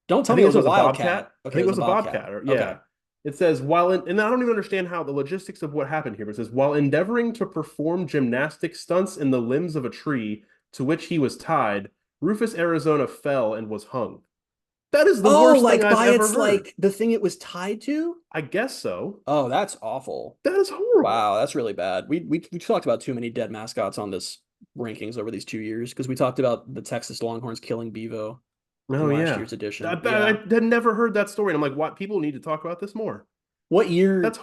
Speaker 2: Don't
Speaker 1: I
Speaker 2: tell me
Speaker 1: think
Speaker 2: it
Speaker 1: this
Speaker 2: was a
Speaker 1: was a
Speaker 2: wildcat.
Speaker 1: bobcat. I
Speaker 2: Okay,
Speaker 1: think
Speaker 2: it
Speaker 1: it
Speaker 2: was
Speaker 1: was
Speaker 2: a
Speaker 1: a
Speaker 2: bobcat.
Speaker 1: bobcat. Or,
Speaker 2: Okay.
Speaker 1: yeah. It says and I don't even understand how the logistics of what happened here, but it says while endeavoring to perform gymnastic stunts in the limbs of a tree to which he was tied, Rufus Arizona fell and was hung. That is the
Speaker 2: Oh,
Speaker 1: worst thing
Speaker 2: like
Speaker 1: I've
Speaker 2: by
Speaker 1: ever
Speaker 2: its
Speaker 1: heard.
Speaker 2: like the thing it was tied to?
Speaker 1: I guess so.
Speaker 2: Oh, that's awful.
Speaker 1: That is horrible.
Speaker 2: Wow, that's really bad. We talked about too many dead mascots on this rankings over these 2 years because we talked about the Texas Longhorns killing Bevo in
Speaker 1: Oh
Speaker 2: last
Speaker 1: yeah.
Speaker 2: year's edition.
Speaker 1: I
Speaker 2: Yeah.
Speaker 1: had never heard that story, and I'm like, what? People need to talk about this more.
Speaker 2: What year
Speaker 1: That's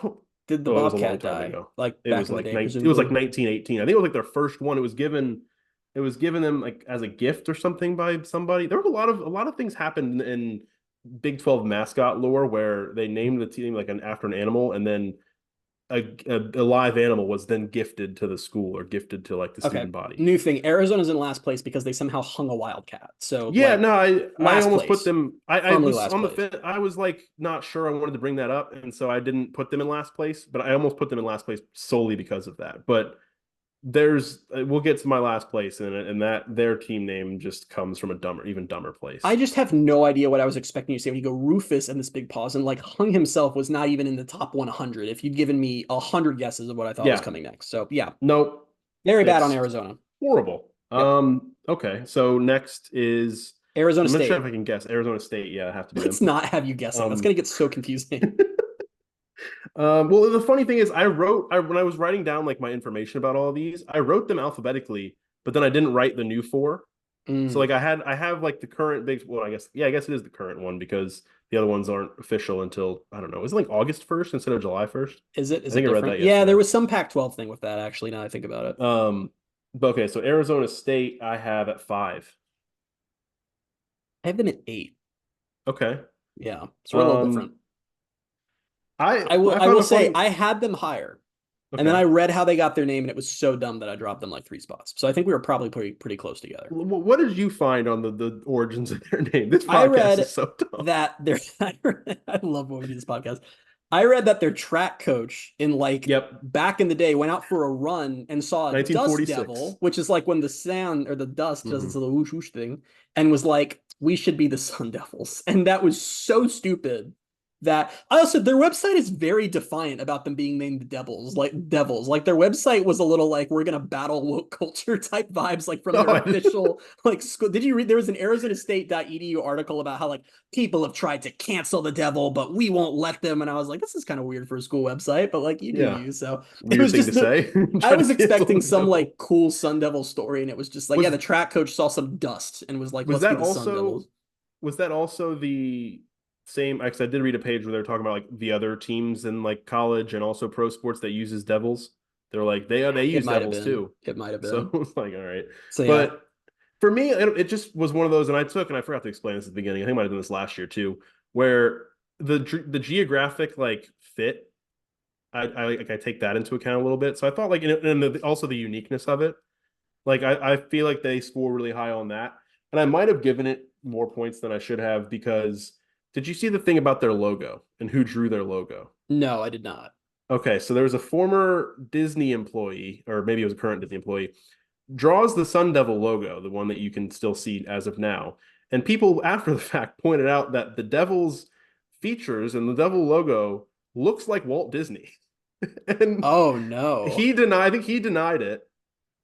Speaker 2: did the
Speaker 1: Oh, it was a long
Speaker 2: Bobcat
Speaker 1: time
Speaker 2: die?
Speaker 1: ago.
Speaker 2: Like
Speaker 1: It
Speaker 2: back
Speaker 1: was
Speaker 2: in the
Speaker 1: like
Speaker 2: day,
Speaker 1: it was like
Speaker 2: presumably.
Speaker 1: 1918. I think it was like their first one. It was given them like as a gift or something by somebody. There was a lot of things happened in Big 12 mascot lore where they named the team like after an animal, and then a live animal was then gifted to the school or gifted to like the
Speaker 2: Okay.
Speaker 1: student body.
Speaker 2: New thing. Arizona's in last place because they somehow hung a wildcat. So
Speaker 1: Yeah,
Speaker 2: like
Speaker 1: no, I
Speaker 2: last
Speaker 1: almost put
Speaker 2: place.
Speaker 1: them. I
Speaker 2: Firmly
Speaker 1: was
Speaker 2: last
Speaker 1: on the
Speaker 2: place.
Speaker 1: fin. I was like not sure I wanted to bring that up, and so I didn't put them in last place. But I almost put them in last place solely because of that. But we'll get to my last place, and that their team name just comes from even dumber
Speaker 2: I
Speaker 1: place.
Speaker 2: just have no idea what I was expecting you to say when you go Rufus and this big pause, and like hung himself was not even in the top 100 if you'd given me 100 guesses of what I thought was
Speaker 1: Yeah,
Speaker 2: coming next. So yeah,
Speaker 1: nope,
Speaker 2: very bad on
Speaker 1: it's
Speaker 2: Arizona.
Speaker 1: horrible.
Speaker 2: Yep.
Speaker 1: Okay, so next is
Speaker 2: Arizona
Speaker 1: I'm not sure
Speaker 2: State.
Speaker 1: if I can guess. Arizona State, yeah, I have to be
Speaker 2: Let's
Speaker 1: them.
Speaker 2: not have you guessing. That's
Speaker 1: Um,
Speaker 2: gonna get so confusing.
Speaker 1: well, the funny thing is, when I was writing down like my information about all of these, I wrote them alphabetically, but then I didn't write the new four. So
Speaker 2: Mm.
Speaker 1: like I have like the current big well, I guess it is the current one because the other ones aren't official until I don't know. Is it like August 1st instead of July 1st?
Speaker 2: Is it?
Speaker 1: I
Speaker 2: Is it
Speaker 1: think I read
Speaker 2: different?
Speaker 1: that
Speaker 2: Yeah, there
Speaker 1: yesterday.
Speaker 2: was some Pac-12 thing with that actually. Now I think about it,
Speaker 1: But okay, so Arizona State I have at 5.
Speaker 2: I have them at 8.
Speaker 1: Okay.
Speaker 2: Yeah, so we're a little different.
Speaker 1: Um I
Speaker 2: I will.
Speaker 1: I
Speaker 2: I
Speaker 1: found
Speaker 2: will
Speaker 1: a
Speaker 2: say
Speaker 1: funny
Speaker 2: I had them higher, and then
Speaker 1: okay.
Speaker 2: I read how they got their name, and it was so dumb that I dropped them like 3 spots. So I think we were probably pretty close together.
Speaker 1: What did you find on the origins of their name? This
Speaker 2: I
Speaker 1: podcast is
Speaker 2: read
Speaker 1: so dumb.
Speaker 2: that their I love when we do this podcast. I read that their track coach in like
Speaker 1: Yep.
Speaker 2: back in the day went out for a run and saw a dust
Speaker 1: 1946.
Speaker 2: devil, which is like when the sand or the dust does its
Speaker 1: Mhm.
Speaker 2: little whoosh whoosh thing, and was like, we should be the Sun Devils. And that was so stupid that also their website is very defiant about them being named the Devils, like Devils. Like their website was a little like we're gonna battle woke culture type vibes, like from their official like school. Did you read there was an Arizona State.edu article about how like people have tried to cancel the devil, but we won't let them. And I was like, this is kind of weird for a school website, but like you do
Speaker 1: Yeah.
Speaker 2: you. So it
Speaker 1: Weird
Speaker 2: was
Speaker 1: thing to
Speaker 2: just
Speaker 1: say.
Speaker 2: I
Speaker 1: Try to
Speaker 2: was
Speaker 1: cancel
Speaker 2: expecting
Speaker 1: the
Speaker 2: some
Speaker 1: devil.
Speaker 2: like cool Sun Devil story, and it was just like, yeah,
Speaker 1: Was
Speaker 2: the track coach saw some dust and was like,
Speaker 1: was
Speaker 2: let's be
Speaker 1: that
Speaker 2: the Sun
Speaker 1: also
Speaker 2: Devils.
Speaker 1: was that also the same? Because I did read a page where they're talking about like the other teams in like college and also pro sports that uses devils. They're like they
Speaker 2: It
Speaker 1: use
Speaker 2: might have
Speaker 1: devils
Speaker 2: been.
Speaker 1: too.
Speaker 2: It might have
Speaker 1: So
Speaker 2: been.
Speaker 1: it's like all right,
Speaker 2: So yeah.
Speaker 1: but for me, it just was one of those, and I forgot to explain this at the beginning. I think I might have done this last year too, where the geographic like fit. I take that into account a little bit. So I thought like also the uniqueness of it. Like I feel like they score really high on that. And I might have given it more points than I should have because did you see the thing about their logo and who drew their logo?
Speaker 2: No, I did not.
Speaker 1: Okay, so there was a former Disney employee, or maybe it was a current Disney employee, draws the Sun Devil logo, the one that you can still see as of now. And people after the fact pointed out that the Devil's features and the Devil logo looks like Walt Disney. And
Speaker 2: Oh no.
Speaker 1: I think he denied it.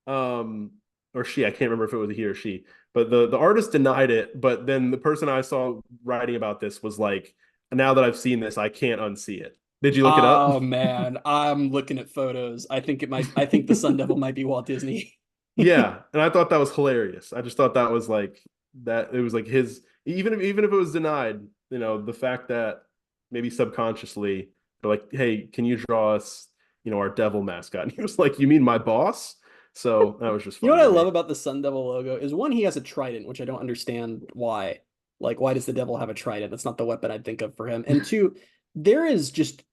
Speaker 1: Um, or she, I can't remember if it was a he or she, but the artist denied it. But then the person I saw writing about this was like, now that I've seen this, I can't unsee it. Did you look it up?
Speaker 2: Oh man, I'm looking at photos. I think the Sun Devil might be Walt Disney.
Speaker 1: Yeah, and I thought that was hilarious. I just thought that was like that. It was like even if it was denied, the fact that maybe subconsciously they're like, hey, can you draw us, our devil mascot? And he was like, you mean my boss? So that was just
Speaker 2: You know
Speaker 1: funny
Speaker 2: what I
Speaker 1: to
Speaker 2: love
Speaker 1: me.
Speaker 2: about the Sun Devil logo is one, he has a trident, which I don't understand why. Like, why does the devil have a trident? That's not the weapon I'd think of for him. And two, there is just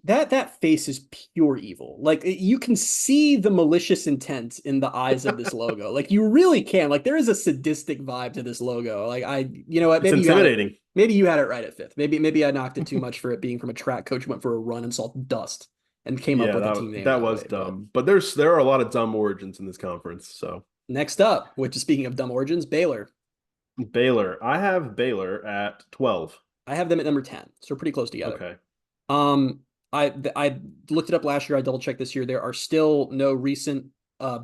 Speaker 2: that face is pure evil. Like you can see the malicious intent in the eyes of this logo. Like you really can. Like there is a sadistic vibe to this logo. Like you know what?
Speaker 1: It's
Speaker 2: Maybe you had it.
Speaker 1: intimidating.
Speaker 2: Maybe you had it right at fifth. Maybe I knocked it too much for it being from a track coach who went for a run and saw dust and came up
Speaker 1: Yeah,
Speaker 2: with a
Speaker 1: that
Speaker 2: team name
Speaker 1: that
Speaker 2: that
Speaker 1: was
Speaker 2: way. But
Speaker 1: dumb. But there are a lot of dumb origins in this conference. So
Speaker 2: next up, which is speaking of dumb origins, Baylor.
Speaker 1: Baylor, I have Baylor at 12.
Speaker 2: I have them at number 10. So we're pretty close together.
Speaker 1: Okay.
Speaker 2: Um, I looked it up last year. I double checked this year. There are still no recent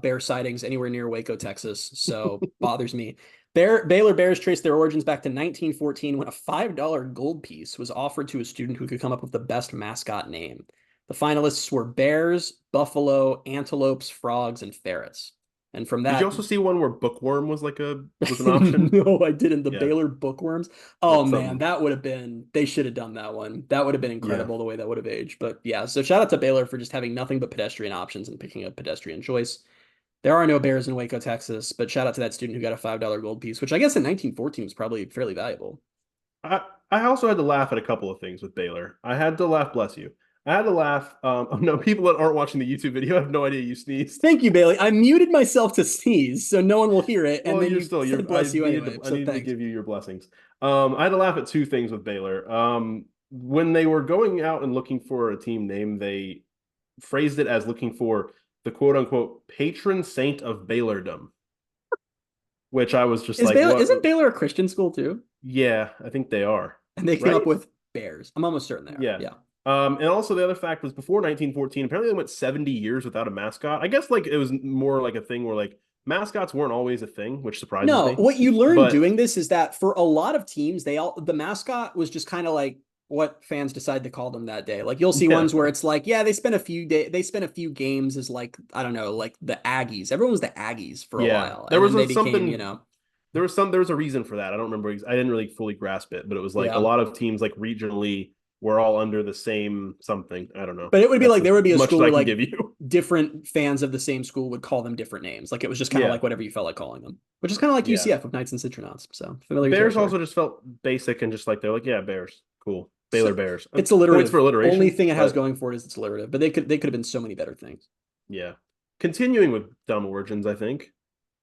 Speaker 2: bear sightings anywhere near Waco, Texas. So bothers me. Baylor Bears traced their origins back to 1914 when a $5 gold piece was offered to a student who could come up with the best mascot name. The finalists were bears, buffalo, antelopes, frogs, and ferrets. And from
Speaker 1: Did you
Speaker 2: that,
Speaker 1: also see one where bookworm was an option?
Speaker 2: no, I didn't. The
Speaker 1: Yeah,
Speaker 2: Baylor bookworms. Oh
Speaker 1: that's
Speaker 2: man,
Speaker 1: something.
Speaker 2: that would have been, they should have done that one. That would have been
Speaker 1: Yeah.
Speaker 2: incredible the way that would have aged. But yeah, so shout out to Baylor for just having nothing but pedestrian options and picking a pedestrian choice. There are no bears in Waco, Texas, but shout out to that student who got a $5 gold piece, which I guess in 1914 was probably fairly valuable.
Speaker 1: I I also had to laugh at a couple of things with Baylor. I had to laugh, bless you. I had to laugh. No, people that aren't watching the YouTube video have no idea you sneezed.
Speaker 2: Thank you, Bailey. I muted myself to sneeze, so no one will hear it. And
Speaker 1: Well,
Speaker 2: then you said bless you anyway.
Speaker 1: I
Speaker 2: So
Speaker 1: needed to
Speaker 2: thanks.
Speaker 1: give you your blessings. I had to laugh at two things with Baylor. When they were going out and looking for a team name, they phrased it as looking for the quote unquote patron saint of Baylordom, which I was just
Speaker 2: Is
Speaker 1: like,
Speaker 2: Baylor,
Speaker 1: what?
Speaker 2: isn't Baylor a Christian school too?
Speaker 1: Yeah, I think they are.
Speaker 2: And they came up
Speaker 1: Right?
Speaker 2: with bears. I'm almost certain they are.
Speaker 1: Yeah.
Speaker 2: Yeah.
Speaker 1: And also the other fact was before 1914, apparently they went 70 years without a mascot. I guess like it was more like a thing where like mascots weren't always a thing, which surprises
Speaker 2: No,
Speaker 1: me.
Speaker 2: what you learn
Speaker 1: But
Speaker 2: doing this is that for a lot of teams, the mascot was just kind of like what fans decide to call them that day. Like you'll see
Speaker 1: yeah,
Speaker 2: ones where it's like, yeah, they spent a few games as like, I don't know, like the Aggies. Everyone was the Aggies for a
Speaker 1: yeah.
Speaker 2: while.
Speaker 1: There
Speaker 2: And
Speaker 1: was
Speaker 2: then they became,
Speaker 1: something there was a reason for that. I don't remember. I didn't really fully grasp it, but it was like a
Speaker 2: yeah.
Speaker 1: lot of teams like regionally were all under the same something. I don't know.
Speaker 2: But it would be
Speaker 1: That's
Speaker 2: like there
Speaker 1: as
Speaker 2: would be a
Speaker 1: much as
Speaker 2: school
Speaker 1: I
Speaker 2: where
Speaker 1: can
Speaker 2: like
Speaker 1: give you.
Speaker 2: different fans of the same school would call them different names. Like it was just kind of
Speaker 1: Yeah,
Speaker 2: like whatever you felt like calling them, which is kind of like
Speaker 1: yeah.
Speaker 2: UCF with Knights and Citronauts. So familiar
Speaker 1: Bears
Speaker 2: territory.
Speaker 1: also just felt basic and just like they're like, yeah, Bears, cool. Baylor
Speaker 2: So
Speaker 1: Bears.
Speaker 2: it's
Speaker 1: Points
Speaker 2: alliterative.
Speaker 1: for
Speaker 2: Only
Speaker 1: alliteration,
Speaker 2: thing it has
Speaker 1: but
Speaker 2: going for it is it's alliterative, but they could have been so many better things.
Speaker 1: yeah. Continuing with dumb origins, I think.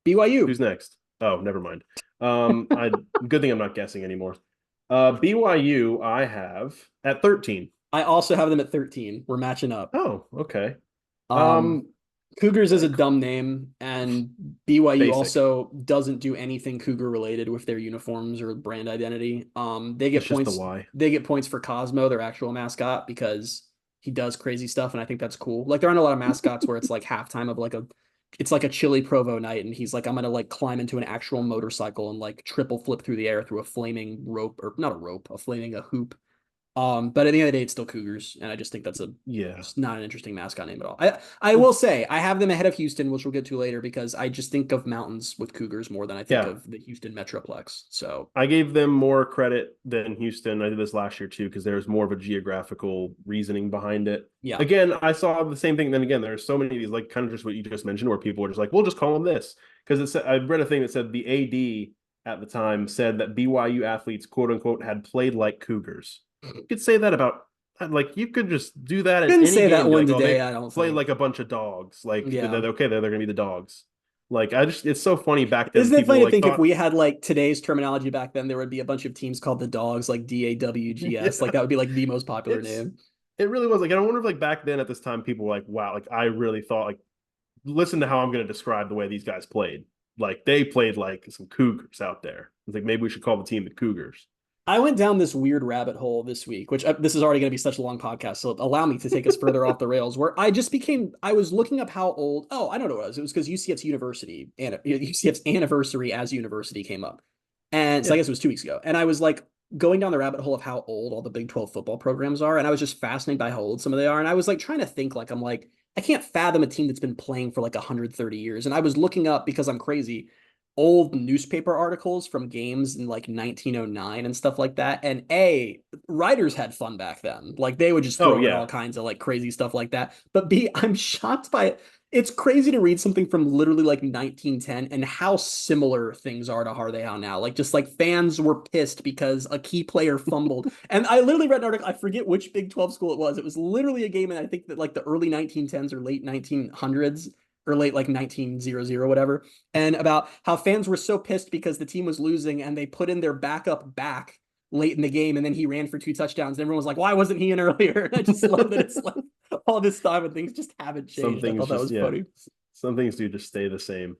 Speaker 2: BYU.
Speaker 1: Who's next? Oh, never mind. I good thing I'm not guessing anymore. BYU, I have at 13.
Speaker 2: I also have them at 13. We're matching up.
Speaker 1: Oh, okay.
Speaker 2: Um,
Speaker 1: Um,
Speaker 2: Cougars is a dumb name, and BYU
Speaker 1: basic.
Speaker 2: also doesn't do anything Cougar related with their uniforms or brand identity. They
Speaker 1: It's
Speaker 2: get
Speaker 1: just the
Speaker 2: points.
Speaker 1: Y.
Speaker 2: They get points for Cosmo, their actual mascot, because he does crazy stuff, and I think that's cool. Like there aren't a lot of mascots where it's like halftime of it's like a chili Provo night, and he's like, I'm gonna like climb into an actual motorcycle and like triple flip through the air through a flaming rope, or not a rope, a hoop. But at the end of the day, it's still Cougars, and I just think that's
Speaker 1: Yeah.
Speaker 2: just not an interesting mascot name at all. I will say I have them ahead of Houston, which we'll get to later, because I just think of mountains with Cougars more than I think
Speaker 1: Yeah.
Speaker 2: of the Houston Metroplex. So
Speaker 1: I gave them more credit than Houston. I did this last year too, because there's more of a geographical reasoning behind it.
Speaker 2: yeah,
Speaker 1: Again, I saw the same thing. Then again, there's so many of these, like kind of just what you just mentioned, where people were just like, we'll just call them this. Because I read a thing that said the AD at the time said that BYU athletes, quote unquote, had played like Cougars. You could say that about, like, you could just do that in
Speaker 2: couldn't
Speaker 1: any
Speaker 2: say that
Speaker 1: game. Be
Speaker 2: one
Speaker 1: like, oh,
Speaker 2: today.
Speaker 1: they
Speaker 2: I don't
Speaker 1: played
Speaker 2: think.
Speaker 1: like a bunch of dogs. Like,
Speaker 2: Yeah.
Speaker 1: they're going to be the dogs. Like, it's so funny back then.
Speaker 2: Isn't it
Speaker 1: People
Speaker 2: funny to
Speaker 1: like
Speaker 2: think if
Speaker 1: thought,
Speaker 2: we had like today's terminology back then, there would be a bunch of teams called the Dogs, like DAWGS. Like
Speaker 1: yeah,
Speaker 2: that would be like the most popular
Speaker 1: it's,
Speaker 2: name.
Speaker 1: it really was like, I wonder if like back then at this time, people were like, wow, like I really thought like, listen to how I'm going to describe the way these guys played. Like they played like some Cougars out there. It's like, maybe we should call the team the Cougars.
Speaker 2: I went down this weird rabbit hole this week, which this is already going to be such a long podcast. So allow me to take us further off the rails, where I was looking up how old, oh, I don't know what it was. It was because UCF's university and UCF's anniversary as university came up. And so
Speaker 1: Yeah.
Speaker 2: I guess it was 2 weeks ago. And I was like going down the rabbit hole of how old all the Big 12 football programs are. And I was just fascinated by how old some of they are. And I was like trying to think, like, I'm like, I can't fathom a team that's been playing for like 130 years. And I was looking up, because I'm crazy, old newspaper articles from games in like 1909 and stuff like that. And writers had fun back then. Like they would just
Speaker 1: Oh
Speaker 2: throw in
Speaker 1: yeah.
Speaker 2: all kinds of like crazy stuff like that. But B, I'm shocked by it. It's crazy to read something from literally like 1910 and how similar things are to How now. Like just like fans were pissed because a key player fumbled. And I literally read an article, I forget which Big 12 school it was. It was literally a game in I think that like the early 1910s or late 1900s or late like 1900 or whatever, and about how fans were so pissed because the team was losing and they put in their backup back late in the game and then he ran for 2 touchdowns. And everyone was like, why wasn't he in earlier? And I just love that it's like all this time and things just haven't
Speaker 1: Some
Speaker 2: changed. I
Speaker 1: things
Speaker 2: thought that
Speaker 1: just
Speaker 2: was funny.
Speaker 1: some things do just stay the same.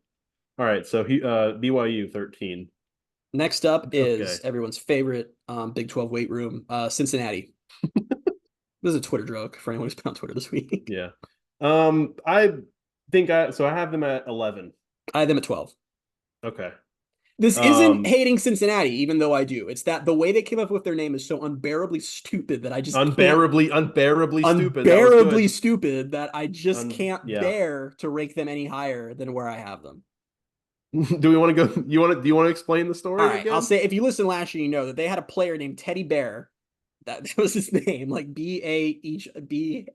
Speaker 1: All right, so BYU 13.
Speaker 2: Next up
Speaker 1: Okay.
Speaker 2: is everyone's favorite Big 12 weight room, Cincinnati. This is a Twitter joke for anyone who's been on Twitter this week.
Speaker 1: Yeah. I think I have them at 11.
Speaker 2: I have them at 12.
Speaker 1: Okay.
Speaker 2: This isn't hating Cincinnati, even though I do. It's that the way they came up with their name is so unbearably stupid that I just
Speaker 1: unbearably
Speaker 2: can't,
Speaker 1: stupid.
Speaker 2: unbearably stupid that I just can't
Speaker 1: yeah.
Speaker 2: bear to rank them any higher than where I have them.
Speaker 1: Do we want to go? Do you want to explain the story?
Speaker 2: All right,
Speaker 1: again?
Speaker 2: I'll say if you listen last year, you know that they had a player named Teddy Bear. That was his name, like Baeehr.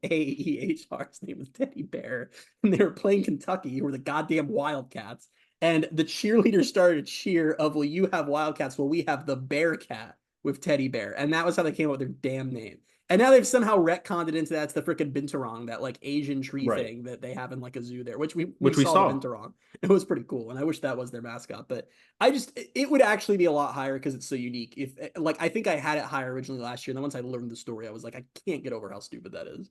Speaker 2: His name was Teddy Bear, and they were playing Kentucky, who were the goddamn Wildcats. And the cheerleaders started a cheer of, well, you have Wildcats, well, we have the Bearcat with Teddy Bear. And that was how they came up with their damn name. And now they've somehow retconned it into that's the freaking binturong, that like Asian tree thing that they have in like a zoo there, which we saw the binturong. It was pretty cool. And I wish that was their mascot, but it would actually be a lot higher because it's so unique. If like, I think I had it higher originally last year. And then once I learned the story, I was like, I can't get over how stupid that is.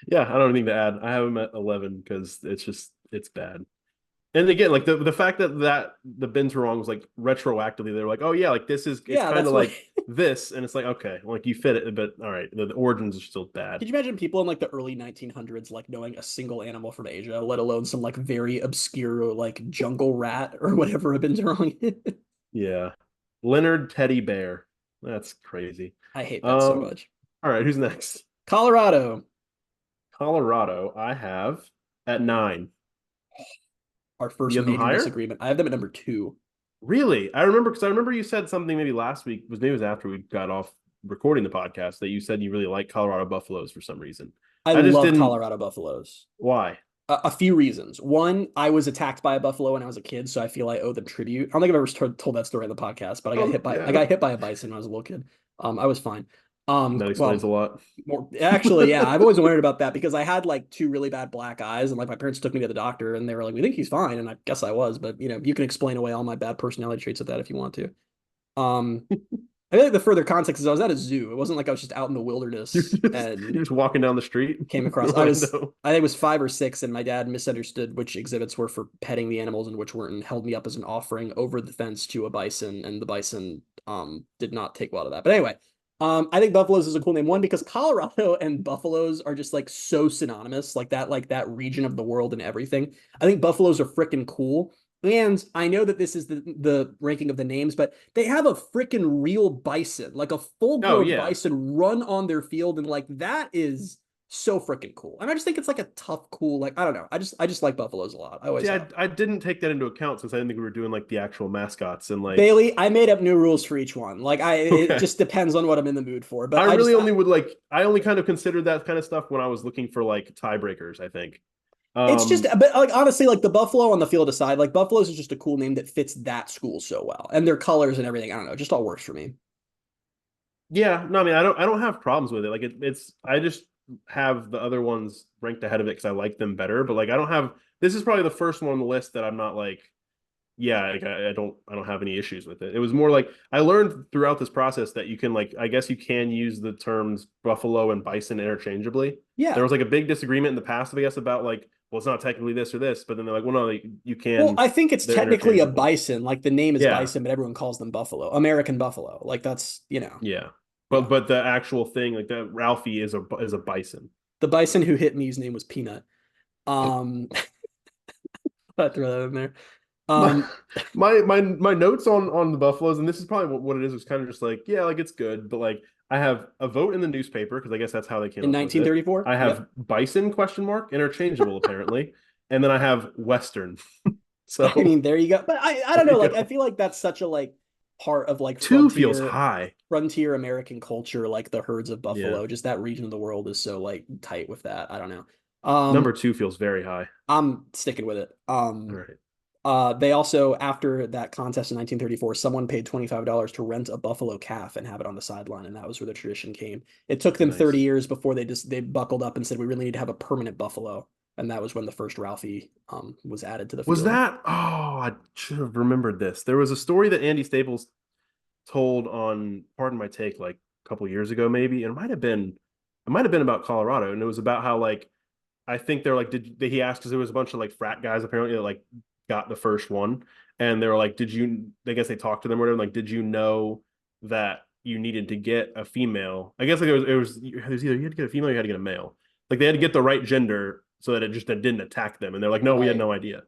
Speaker 1: Yeah, I don't have anything to add. I have them at 11 because it's bad. And again, like the fact that the binturong was like retroactively, they're like, oh yeah, like it's kind of like this, and it's like okay, like you fit it, but all right, the origins are still bad.
Speaker 2: Could you imagine people in like the early 1900s like knowing a single animal from Asia, let alone some like very obscure like jungle rat or whatever a binturong is?
Speaker 1: Yeah, Leonard Teddy Bear, that's crazy.
Speaker 2: I hate that so much.
Speaker 1: All right, who's next?
Speaker 2: Colorado,
Speaker 1: I have at 9.
Speaker 2: Our first major disagreement. I have them at number 2.
Speaker 1: Really? I remember you said something maybe last week, maybe it was after we got off recording the podcast, that you said you really like Colorado Buffaloes for some reason.
Speaker 2: I just love Colorado Buffaloes.
Speaker 1: Why?
Speaker 2: A few reasons. One, I was attacked by a buffalo when I was a kid, so I feel I owe them tribute. I don't think I've ever told that story on the podcast, but I got hit by a bison when I was a little kid. I was fine.
Speaker 1: That explains a lot.
Speaker 2: Actually, yeah, I've always wondered about that because I had like 2 really bad black eyes, and like my parents took me to the doctor, and they were like, "We think he's fine," and I guess I was, but you know, you can explain away all my bad personality traits with that if you want to. I feel like the further context is I was at a zoo. It wasn't like I was just out in the wilderness
Speaker 1: you're just walking down the street.
Speaker 2: Came across. I think it was 5 or 6, and my dad misunderstood which exhibits were for petting the animals and which weren't, and held me up as an offering over the fence to a bison, and the bison did not take well to that. But anyway, I think Buffaloes is a cool name. One, because Colorado and Buffaloes are just like so synonymous, like that region of the world and everything. I think Buffaloes are freaking cool. And I know that this is the ranking of the names, but they have a freaking real bison, like a full-grown bison run on their field. And like, that is so freaking cool. And I just think it's like a tough, cool, like, I don't know. I just like Buffaloes a lot.
Speaker 1: I didn't take that into account since I didn't think we were doing like the actual mascots and like
Speaker 2: Bailey, I made up new rules for each one. Like it just depends on what I'm in the mood for. But
Speaker 1: I only kind of considered that kind of stuff when I was looking for like tiebreakers, I think.
Speaker 2: It's just, but like honestly, like the Buffalo on the field aside, like Buffaloes is just a cool name that fits that school so well, and their colors and everything. I don't know, just all works for me.
Speaker 1: Yeah, no, I mean, I don't have problems with it. Like I just have the other ones ranked ahead of it because I like them better. But like, I don't have. This is probably the first one on the list that I'm not like, yeah, like I don't have any issues with it. It was more like I learned throughout this process that you can like, I guess you can use the terms buffalo and bison interchangeably.
Speaker 2: Yeah,
Speaker 1: there was like a big disagreement in the past, I guess, about like, well, it's not technically this or this, but then they're like, well, no, you can.
Speaker 2: Well, I think it's technically a bison. Like the name is bison, but everyone calls them buffalo, American buffalo. Like that's, you know.
Speaker 1: Yeah, but the actual thing, like that Ralphie is a bison.
Speaker 2: The bison who hit me, his name was Peanut. I throw that in there.
Speaker 1: My notes on the Buffaloes, and this is probably what it is. It's kind of just like, yeah, like it's good, but like I have a vote in the newspaper because I guess that's how they came
Speaker 2: in 1934.
Speaker 1: I have bison ? Interchangeable apparently, and then I have Western. So
Speaker 2: I mean, there you go. But I don't know. Like, I feel like that's such a like part of like
Speaker 1: two feels high.
Speaker 2: frontier American culture, like the herds of
Speaker 1: Yeah.
Speaker 2: buffalo. Just that region of the world is so like tight with that. I don't know.
Speaker 1: Number two feels very high.
Speaker 2: I'm sticking with it.
Speaker 1: All right.
Speaker 2: They also, after that contest in 1934, someone paid $25 to rent a buffalo calf and have it on the sideline, and that was where the tradition came. It took them 30
Speaker 1: Nice.
Speaker 2: years before they buckled up and said we really need to have a permanent buffalo, and that was when the first Ralphie was added to the
Speaker 1: Was
Speaker 2: field.
Speaker 1: that? Oh, I should have remembered this. There was a story that Andy Staples told on Pardon My Take like a couple years ago, maybe. And it might have been about Colorado, and it was about how like I think they're like, did he asked because there was a bunch of like frat guys apparently that like got the first one, and they were like, did you? I guess they talked to them or whatever. Like, did you know that you needed to get a female? I guess like it was either you had to get a female or you had to get a male. Like they had to get the right gender so that it didn't attack them. And they're like, no, we had
Speaker 2: Right.
Speaker 1: no idea,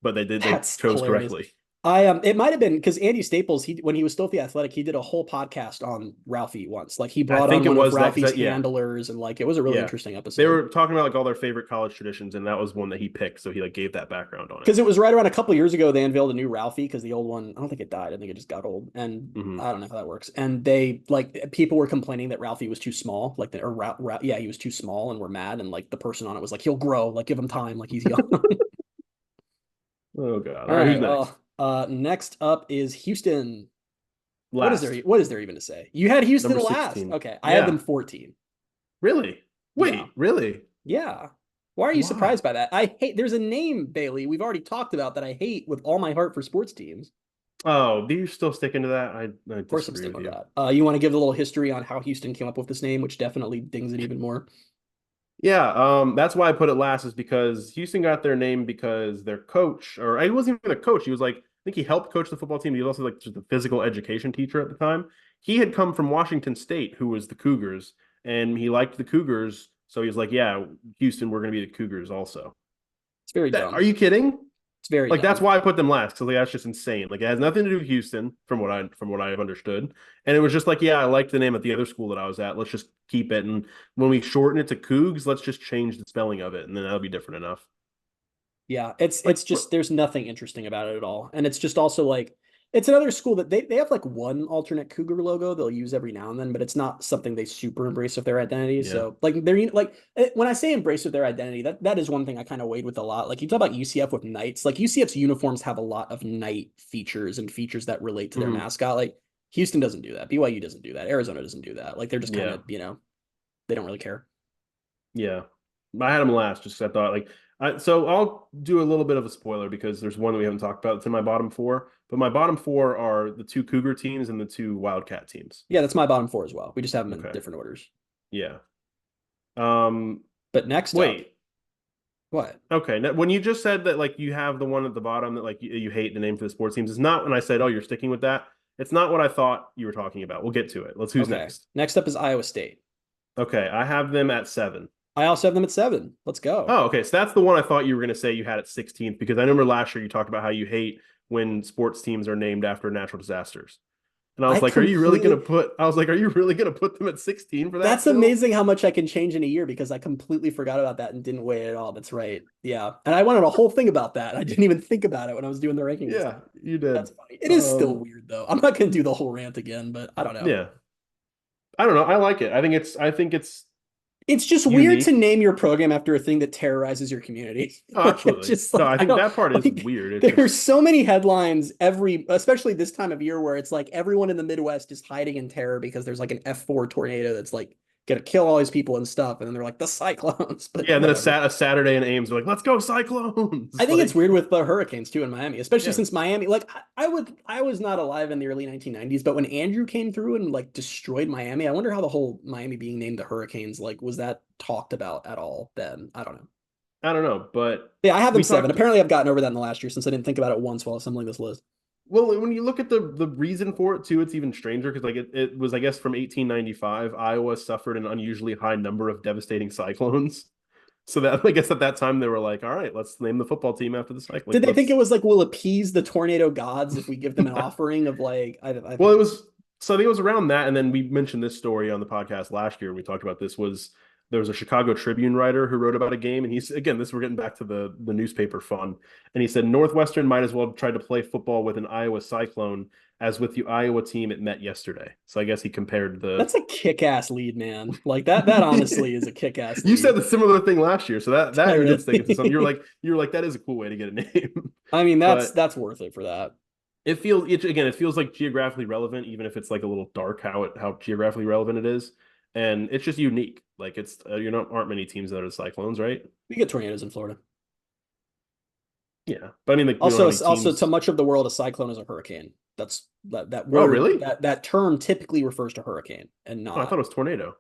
Speaker 1: but they did. They
Speaker 2: That's
Speaker 1: chose
Speaker 2: hilarious.
Speaker 1: correctly.
Speaker 2: It might have been because Andy Staples, when he was still at the Athletic, he did a whole podcast on Ralphie once. Like he
Speaker 1: I
Speaker 2: brought on
Speaker 1: think it
Speaker 2: one of
Speaker 1: was that
Speaker 2: Ralphie's
Speaker 1: yeah,
Speaker 2: handlers, and like it was a really
Speaker 1: yeah.
Speaker 2: interesting
Speaker 1: They
Speaker 2: episode.
Speaker 1: were talking about like all their favorite college traditions, and that was one that he picked. So he like gave that background on it.
Speaker 2: Because it was right around a couple years ago, they unveiled a new Ralphie because the old one, I don't think it died. I think it just got old, and
Speaker 1: Hmm.
Speaker 2: I don't know how that works. And they like people were complaining that Ralphie was too small, like yeah, he was too small, and we're mad. And like the person on it was like, he'll grow, like give him time, like he's young.
Speaker 1: Oh god.
Speaker 2: All
Speaker 1: All right, who's
Speaker 2: right,
Speaker 1: next?
Speaker 2: well, next up is Houston.
Speaker 1: Last.
Speaker 2: What is there even to say? You had Houston
Speaker 1: Number
Speaker 2: last.
Speaker 1: 16.
Speaker 2: Okay, I had them
Speaker 1: Yeah.
Speaker 2: 14.
Speaker 1: Really?
Speaker 2: Yeah,
Speaker 1: Wait, really?
Speaker 2: yeah. Why are you
Speaker 1: Why?
Speaker 2: surprised by that? I hate. There's a name Bailey we've already talked about that I hate with all my heart for sports teams.
Speaker 1: Oh, do you still sticking to that? I
Speaker 2: Of course, I'm
Speaker 1: disagree
Speaker 2: sticking
Speaker 1: with
Speaker 2: with
Speaker 1: you.
Speaker 2: that. You want to give a little history on how Houston came up with this name, which definitely dings it even more.
Speaker 1: Yeah, that's why I put it last is because Houston got their name because their coach, or he wasn't even a coach. He was like, I think he helped coach the football team. He was also like just a physical education teacher at the time. He had come from Washington State, who was the Cougars, and he liked the Cougars. So he was like, yeah, Houston, we're going to be the Cougars also.
Speaker 2: It's very
Speaker 1: Are
Speaker 2: dumb.
Speaker 1: you kidding?
Speaker 2: It's very
Speaker 1: Like that's
Speaker 2: dumb.
Speaker 1: why I put them last because like that's just insane. Like it has nothing to do with Houston from what I've understood, and it was just like yeah, I liked the name at the other school that I was at. Let's just keep it, and when we shorten it to Cougs, let's just change the spelling of it, and then that'll be different enough.
Speaker 2: Yeah,
Speaker 1: Like
Speaker 2: it's just there's nothing interesting about it at all. And it's just also like it's another school that they have like one alternate Cougar logo they'll use every now and then, but it's not something they super embrace with their identity.
Speaker 1: yeah,
Speaker 2: So like they're like when I say embrace with their identity, that is one thing I kind of weighed with a lot. Like you talk about UCF with Knights, like UCF's uniforms have a lot of Knight features and features that relate to their
Speaker 1: hmm,
Speaker 2: mascot. Like Houston doesn't do that. BYU doesn't do that. Arizona doesn't do that. Like they're just kind
Speaker 1: yeah,
Speaker 2: of, they don't really care.
Speaker 1: yeah. I had them last just 'cause I thought like so I'll do a little bit of a spoiler because there's one that we haven't talked about. It's in my bottom four, but my bottom four are the two Cougar teams and the two Wildcat teams.
Speaker 2: Yeah, that's my bottom four as well. We just have them in
Speaker 1: Okay,
Speaker 2: different orders.
Speaker 1: yeah. Um,
Speaker 2: But next up,
Speaker 1: wait.
Speaker 2: what?
Speaker 1: Okay. Now, when you just said that, like, you have the one at the bottom that, like, you hate the name for the sports teams, it's not when I said, oh, you're sticking with that. It's not what I thought you were talking about. We'll get to it. Who's
Speaker 2: Okay.
Speaker 1: next?
Speaker 2: Next up is Iowa State.
Speaker 1: Okay. I have them at 7.
Speaker 2: I also have them at 7. Let's go.
Speaker 1: Oh, okay. So that's the one I thought you were going to say you had at 16th because I remember last year you talked about how you hate when sports teams are named after natural disasters. And I
Speaker 2: I
Speaker 1: was like, are you really going
Speaker 2: completely
Speaker 1: to put, I was like, are you really going to put them at 16 for that
Speaker 2: That's
Speaker 1: still?
Speaker 2: amazing how much I can change in a year because I completely forgot about that and didn't weigh it at all. That's right. Yeah. And I wanted a whole thing about that. I didn't even think about it when I was doing the ranking this
Speaker 1: Yeah,
Speaker 2: time.
Speaker 1: you did.
Speaker 2: That's funny. It is still weird though. I'm not gonna do the whole rant again, but I don't know.
Speaker 1: Yeah. I don't know. I like it. I think it's
Speaker 2: It's just weird to
Speaker 1: unique.
Speaker 2: name your program after a thing that terrorizes your community.
Speaker 1: Oh,
Speaker 2: Like, it's
Speaker 1: absolutely.
Speaker 2: just
Speaker 1: No,
Speaker 2: like
Speaker 1: I
Speaker 2: I
Speaker 1: think
Speaker 2: don't
Speaker 1: that part is
Speaker 2: like
Speaker 1: weird. It's
Speaker 2: there's
Speaker 1: just
Speaker 2: so many headlines especially this time of year where it's like everyone in the Midwest is hiding in terror because there's like an F4 tornado that's like gonna kill all these people and stuff, and then they're like the cyclones, but
Speaker 1: yeah. And then
Speaker 2: whatever.
Speaker 1: A Saturday in Ames, they're like, let's go Cyclones.
Speaker 2: I think it's
Speaker 1: Like,
Speaker 2: weird with the hurricanes too in Miami, especially
Speaker 1: yeah,
Speaker 2: since Miami, like I was not alive in the early 1990s, but when Andrew came through and like destroyed Miami, I wonder how the whole Miami being named the Hurricanes, like, was that talked about at all then? I don't know.
Speaker 1: I don't know, but
Speaker 2: Yeah, I have them
Speaker 1: we
Speaker 2: 7.
Speaker 1: talked.
Speaker 2: Apparently I've gotten over that in the last year since I didn't think about it once while assembling this list.
Speaker 1: Well, when you look at the reason for it too, it's even stranger because like it was I guess from 1895, Iowa suffered an unusually high number of devastating cyclones. So that I guess at that time they were like, all right, let's name the football team after the cyclone.
Speaker 2: Did
Speaker 1: Like,
Speaker 2: they think it
Speaker 1: let's
Speaker 2: was like we'll appease the tornado gods if we give them an offering of like I
Speaker 1: Well,
Speaker 2: think
Speaker 1: it was so I think it was around that, and then we mentioned this story on the podcast last year. We talked about this was there was a Chicago Tribune writer who wrote about a game, and he's again, this we're getting back to the newspaper fun, and he said Northwestern might as well try to play football with an Iowa Cyclone as with the Iowa team it met yesterday. So I guess he compared the.
Speaker 2: That's a kick-ass lead, man. Like that honestly is a kick-ass lead.
Speaker 1: You said the similar thing last year, so that
Speaker 2: Really?
Speaker 1: did stick into something. You're like that is a cool way to get a name.
Speaker 2: I mean,
Speaker 1: But
Speaker 2: that's worth it for that.
Speaker 1: it feels like geographically relevant, even if it's like a little dark how geographically relevant it is, and it's just unique. Like it's aren't many teams that are the Cyclones, right?
Speaker 2: We get tornadoes in Florida.
Speaker 1: Yeah, but I mean, like
Speaker 2: Also to much of the world, a cyclone is a hurricane. That's that word.
Speaker 1: Oh, really?
Speaker 2: That term typically refers to hurricane and not.
Speaker 1: Oh, I thought it was tornado.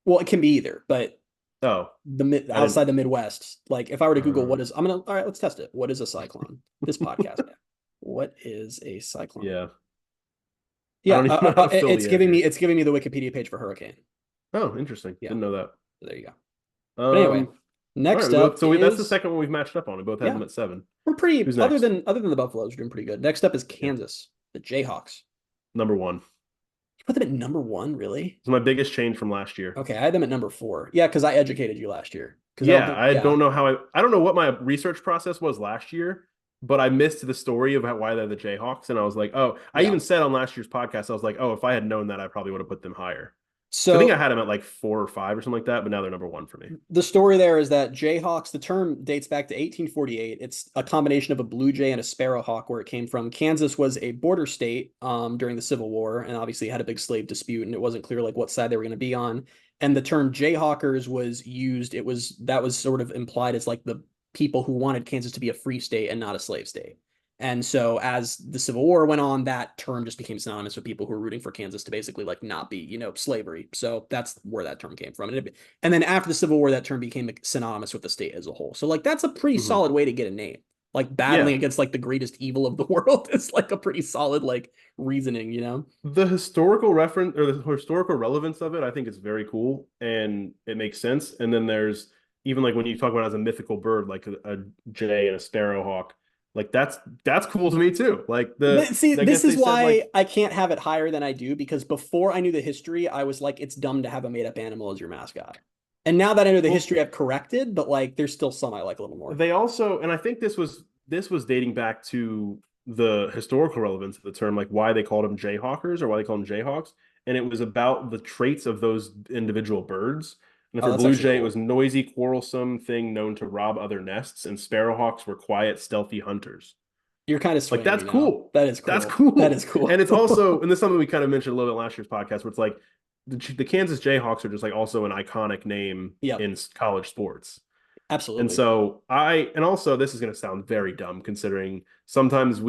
Speaker 2: Well, it can be either, but outside the Midwest, like if I were to Google all right, let's test it. What is a cyclone? This podcast. What is a cyclone?
Speaker 1: Yeah.
Speaker 2: Yeah, it's giving me the Wikipedia page for hurricane.
Speaker 1: Oh, interesting.
Speaker 2: Yeah.
Speaker 1: Didn't know that.
Speaker 2: There you go. But anyway, next
Speaker 1: right,
Speaker 2: up,
Speaker 1: that's the second one we've matched up on. We both had them at 7.
Speaker 2: We're pretty.
Speaker 1: Who's
Speaker 2: other
Speaker 1: next?
Speaker 2: than the Buffaloes, we're doing pretty good. Next up is Kansas, the Jayhawks.
Speaker 1: Number 1.
Speaker 2: You put them at number 1, really?
Speaker 1: It's my biggest change from last year.
Speaker 2: Okay, I had them at number 4. Yeah, because I educated you last year.
Speaker 1: Yeah, I don't know how I don't know what my research process was last year, but I missed the story of why they're the Jayhawks, and I was like, oh, I even said on last year's podcast, I was like, oh, if I had known that, I probably would have put them higher. So I think I had them at like 4 or 5 or something like that, but now they're number 1 for me.
Speaker 2: The story there is that Jayhawks, the term dates back to 1848. It's a combination of a blue jay and a sparrowhawk where it came from. Kansas was a border state during the Civil War and obviously had a big slave dispute, and it wasn't clear like what side they were going to be on. And the term Jayhawkers was used. That was sort of implied as like the people who wanted Kansas to be a free state and not a slave state. And so as the Civil War went on, that term just became synonymous with people who were rooting for Kansas to basically like not be, slavery. So that's where that term came from. And then after the Civil War, that term became synonymous with the state as a whole. So like that's a pretty solid way to get a name. Like battling against like the greatest evil of the world is like a pretty solid like reasoning,
Speaker 1: The historical reference or the historical relevance of it, I think is very cool and it makes sense. And then there's even like when you talk about it as a mythical bird, like a jay and a sparrowhawk. Like that's cool to me too. Like
Speaker 2: this is why I can't have it higher than I do, because before I knew the history, I was like, it's dumb to have a made up animal as your mascot. And now that I know the history, I've corrected, but like there's still some I like a little more.
Speaker 1: They also, and I think this was dating back to the historical relevance of the term, like why they called them Jayhawkers or why they called them Jayhawks, and it was about the traits of those individual birds. And for blue jay, it was noisy, quarrelsome thing known to rob other nests, and sparrowhawks were quiet, stealthy hunters.
Speaker 2: You're kind of
Speaker 1: like that's cool.
Speaker 2: That is cool.
Speaker 1: That's cool.
Speaker 2: That is cool.
Speaker 1: And it's also, and this is something we kind of mentioned a little bit last year's podcast, where it's like the Kansas Jayhawks are just like also an iconic name in college sports.
Speaker 2: Absolutely.
Speaker 1: And so also this is going to sound very dumb considering sometimes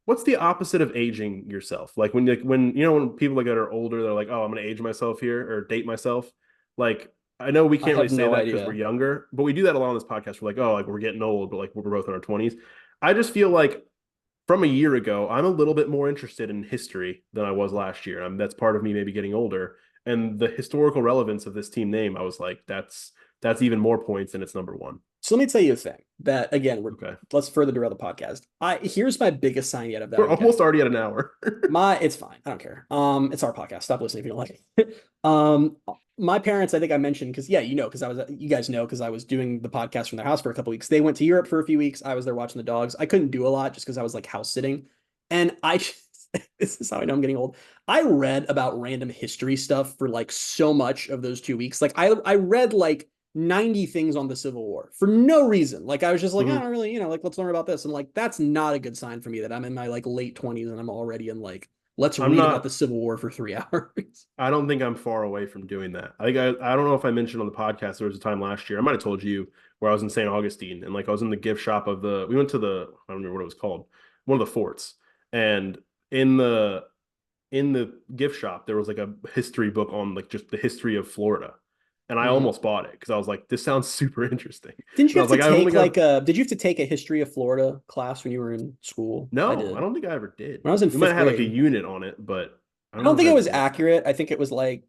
Speaker 1: what's the opposite of aging yourself? Like when people like that are older, they're like, oh, I'm going to age myself here or date myself. Like, I know we can't really say that because we're younger, but we do that a lot on this podcast. We're like, oh, like we're getting old, but like we're both in our 20s. I just feel like from a year ago, I'm a little bit more interested in history than I was last year. That's part of me maybe getting older. And the historical relevance of this team name, I was like, that's even more points and it's number 1.
Speaker 2: So let me tell you a thing that again, let's further derail the podcast. Here's my biggest sign yet of that.
Speaker 1: We're almost already at an hour.
Speaker 2: It's fine. I don't care. It's our podcast. Stop listening if you don't like it. My parents, I think I mentioned, because you guys know, because I was doing the podcast from their house for a couple weeks. They went to Europe for a few weeks. I was there watching the dogs. I couldn't do a lot just because I was like house sitting. And this is how I know I'm getting old. I read about random history stuff for like so much of those 2 weeks. Like I read like 90 things on the Civil War for no reason. Like I was just like, I don't really, like let's learn about this. And like, that's not a good sign for me that I'm in my like late 20s and I'm already in like, let's read about the Civil War for 3 hours.
Speaker 1: I don't think I'm far away from doing that. I don't know if I mentioned on the podcast, there was a time last year, I might have told you, where I was in St. Augustine and like I was in the gift shop we went to I don't remember what it was called, one of the forts. And in the gift shop, there was like a history book on like just the history of Florida. And I almost bought it because I was like, this sounds super interesting.
Speaker 2: Didn't you have to did you have to take a history of Florida class when you were in school?
Speaker 1: No, I don't think I ever did.
Speaker 2: When I was in 5th grade,
Speaker 1: might have like a unit on it, but
Speaker 2: I don't think it was accurate. I think it was like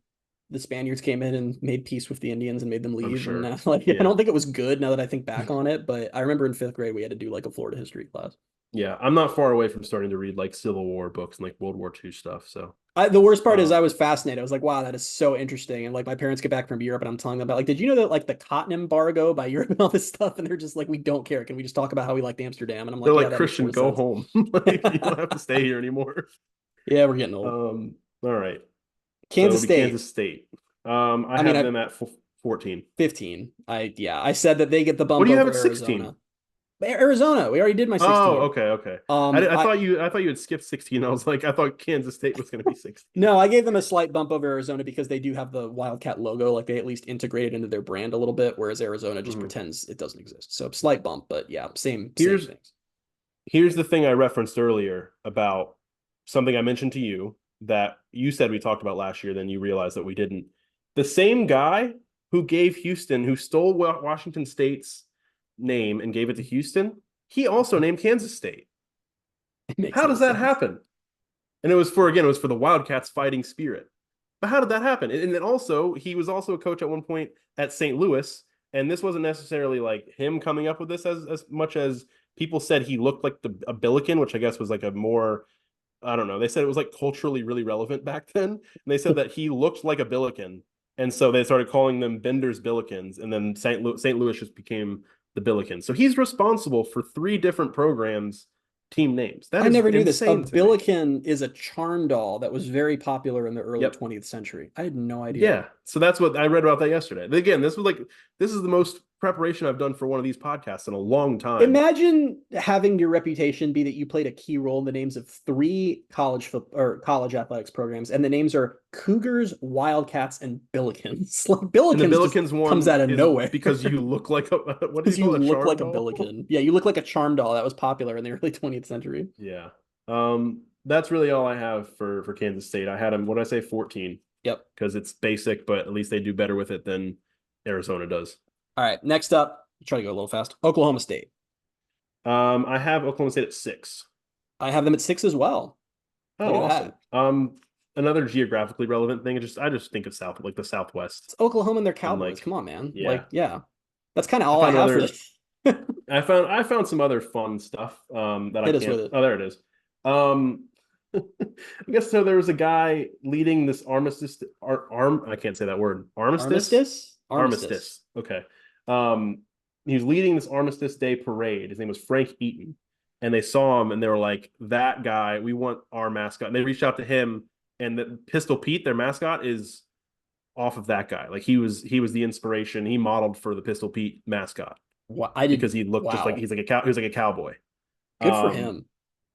Speaker 2: the Spaniards came in and made peace with the Indians and made them leave.
Speaker 1: Sure.
Speaker 2: And I don't think it was good now that I think back on it, but I remember in 5th grade we had to do like a Florida history class.
Speaker 1: Yeah, I'm not far away from starting to read like Civil War books and like World War II stuff. So
Speaker 2: The worst part is
Speaker 1: Um,
Speaker 2: I was fascinated. I was like, wow, that is so interesting. And like my parents get back from Europe and I'm telling them about like, did you know that like the cotton embargo by Europe and all this stuff? And they're just like, we don't care. Can we just talk about how we liked Amsterdam? And I'm
Speaker 1: they're
Speaker 2: like, yeah,
Speaker 1: like,
Speaker 2: that makes
Speaker 1: Christian,
Speaker 2: more
Speaker 1: go
Speaker 2: sense.
Speaker 1: home. Like you don't have to stay here anymore.
Speaker 2: Yeah, we're getting old.
Speaker 1: All right. So it'll
Speaker 2: Kansas
Speaker 1: be
Speaker 2: State.
Speaker 1: Kansas State. I
Speaker 2: I mean,
Speaker 1: have
Speaker 2: I
Speaker 1: them at 14.
Speaker 2: 15. I said that they get the
Speaker 1: What
Speaker 2: bump
Speaker 1: do you have
Speaker 2: over
Speaker 1: at 16?
Speaker 2: Arizona. Arizona, we already did my
Speaker 1: Oh,
Speaker 2: 16.
Speaker 1: okay, okay.
Speaker 2: Um, I
Speaker 1: I thought you had skipped 16. I was like, I thought Kansas State was going to be 16.
Speaker 2: No, I gave them a slight bump over Arizona because they do have the Wildcat logo. Like they at least integrate it into their brand a little bit, whereas Arizona just
Speaker 1: Mhm.
Speaker 2: pretends it doesn't exist. So slight bump, but yeah, same
Speaker 1: Here's
Speaker 2: things.
Speaker 1: here's the thing I referenced earlier about something I mentioned to you that you said we talked about last year, then you realized that we didn't. The same guy who gave Houston, who stole Washington State's name and gave it to Houston, he also named Kansas State.
Speaker 2: It makes
Speaker 1: How
Speaker 2: no
Speaker 1: does that
Speaker 2: sense.
Speaker 1: happen? And it was for the Wildcats fighting spirit. But how did that happen? And then also, he was also a coach at one point at St. Louis, and this wasn't necessarily like him coming up with this as much as people said he looked like a Billiken, which I guess was like a more I don't know. They said it was like culturally really relevant back then. And they said that he looked like a Billiken. And so they started calling them Bender's Billikens. And then St. Louis just became the Billikens. So he's responsible for three different programs' team names. That
Speaker 2: I
Speaker 1: is
Speaker 2: never knew this. A
Speaker 1: insane to me.
Speaker 2: Billiken is a charm doll that was very popular in the early
Speaker 1: Yep.
Speaker 2: 20th century. I had no idea.
Speaker 1: Yeah. So that's what I read about that yesterday. Again, this is the most preparation I've done for one of these podcasts in a long time.
Speaker 2: Imagine having your reputation be that you played a key role in the names of three college athletics programs, and the names are Cougars, Wildcats, and Billikens. Like
Speaker 1: And the
Speaker 2: Billikens just
Speaker 1: Billikens
Speaker 2: comes
Speaker 1: one
Speaker 2: out of
Speaker 1: is
Speaker 2: nowhere
Speaker 1: because you look like a what do
Speaker 2: because
Speaker 1: you
Speaker 2: you
Speaker 1: call it, a
Speaker 2: look
Speaker 1: charm
Speaker 2: like a
Speaker 1: doll?
Speaker 2: Billiken. Yeah, you look like a charm doll that was popular in the early 20th century.
Speaker 1: Yeah. That's really all I have for Kansas State. I had them, what did I say, 14,
Speaker 2: Yep.
Speaker 1: because it's basic, but at least they do better with it than Arizona does.
Speaker 2: All right. Next up, try to go a little fast. Oklahoma State.
Speaker 1: I have Oklahoma State at 6.
Speaker 2: I have them at 6 as well. Look
Speaker 1: Oh,
Speaker 2: at
Speaker 1: awesome.
Speaker 2: that.
Speaker 1: Another geographically relevant thing. I just think of like the Southwest
Speaker 2: It's Oklahoma and their
Speaker 1: and
Speaker 2: Cowboys.
Speaker 1: like,
Speaker 2: Come on, man.
Speaker 1: yeah.
Speaker 2: Like, yeah. That's kind of
Speaker 1: I
Speaker 2: all I
Speaker 1: found
Speaker 2: have for
Speaker 1: other
Speaker 2: this.
Speaker 1: I found some other fun stuff that I
Speaker 2: Hit us with
Speaker 1: can't.
Speaker 2: it.
Speaker 1: Oh, there it is. I guess so. There was a guy leading this armistice arm. I can't say that word. Armistice.
Speaker 2: Armistice? Armistice.
Speaker 1: Armistice. Okay. Um, he was leading this Armistice Day parade. His name was Frank Eaton, and they saw him and they were like, "That guy, we want our mascot." And they reached out to him, and the Pistol Pete, their mascot, is off of that guy. Like he was the inspiration. He modeled for the Pistol Pete mascot
Speaker 2: I did.
Speaker 1: because he looked just like
Speaker 2: Wow.
Speaker 1: he was like a cowboy.
Speaker 2: Good for
Speaker 1: Um,
Speaker 2: him.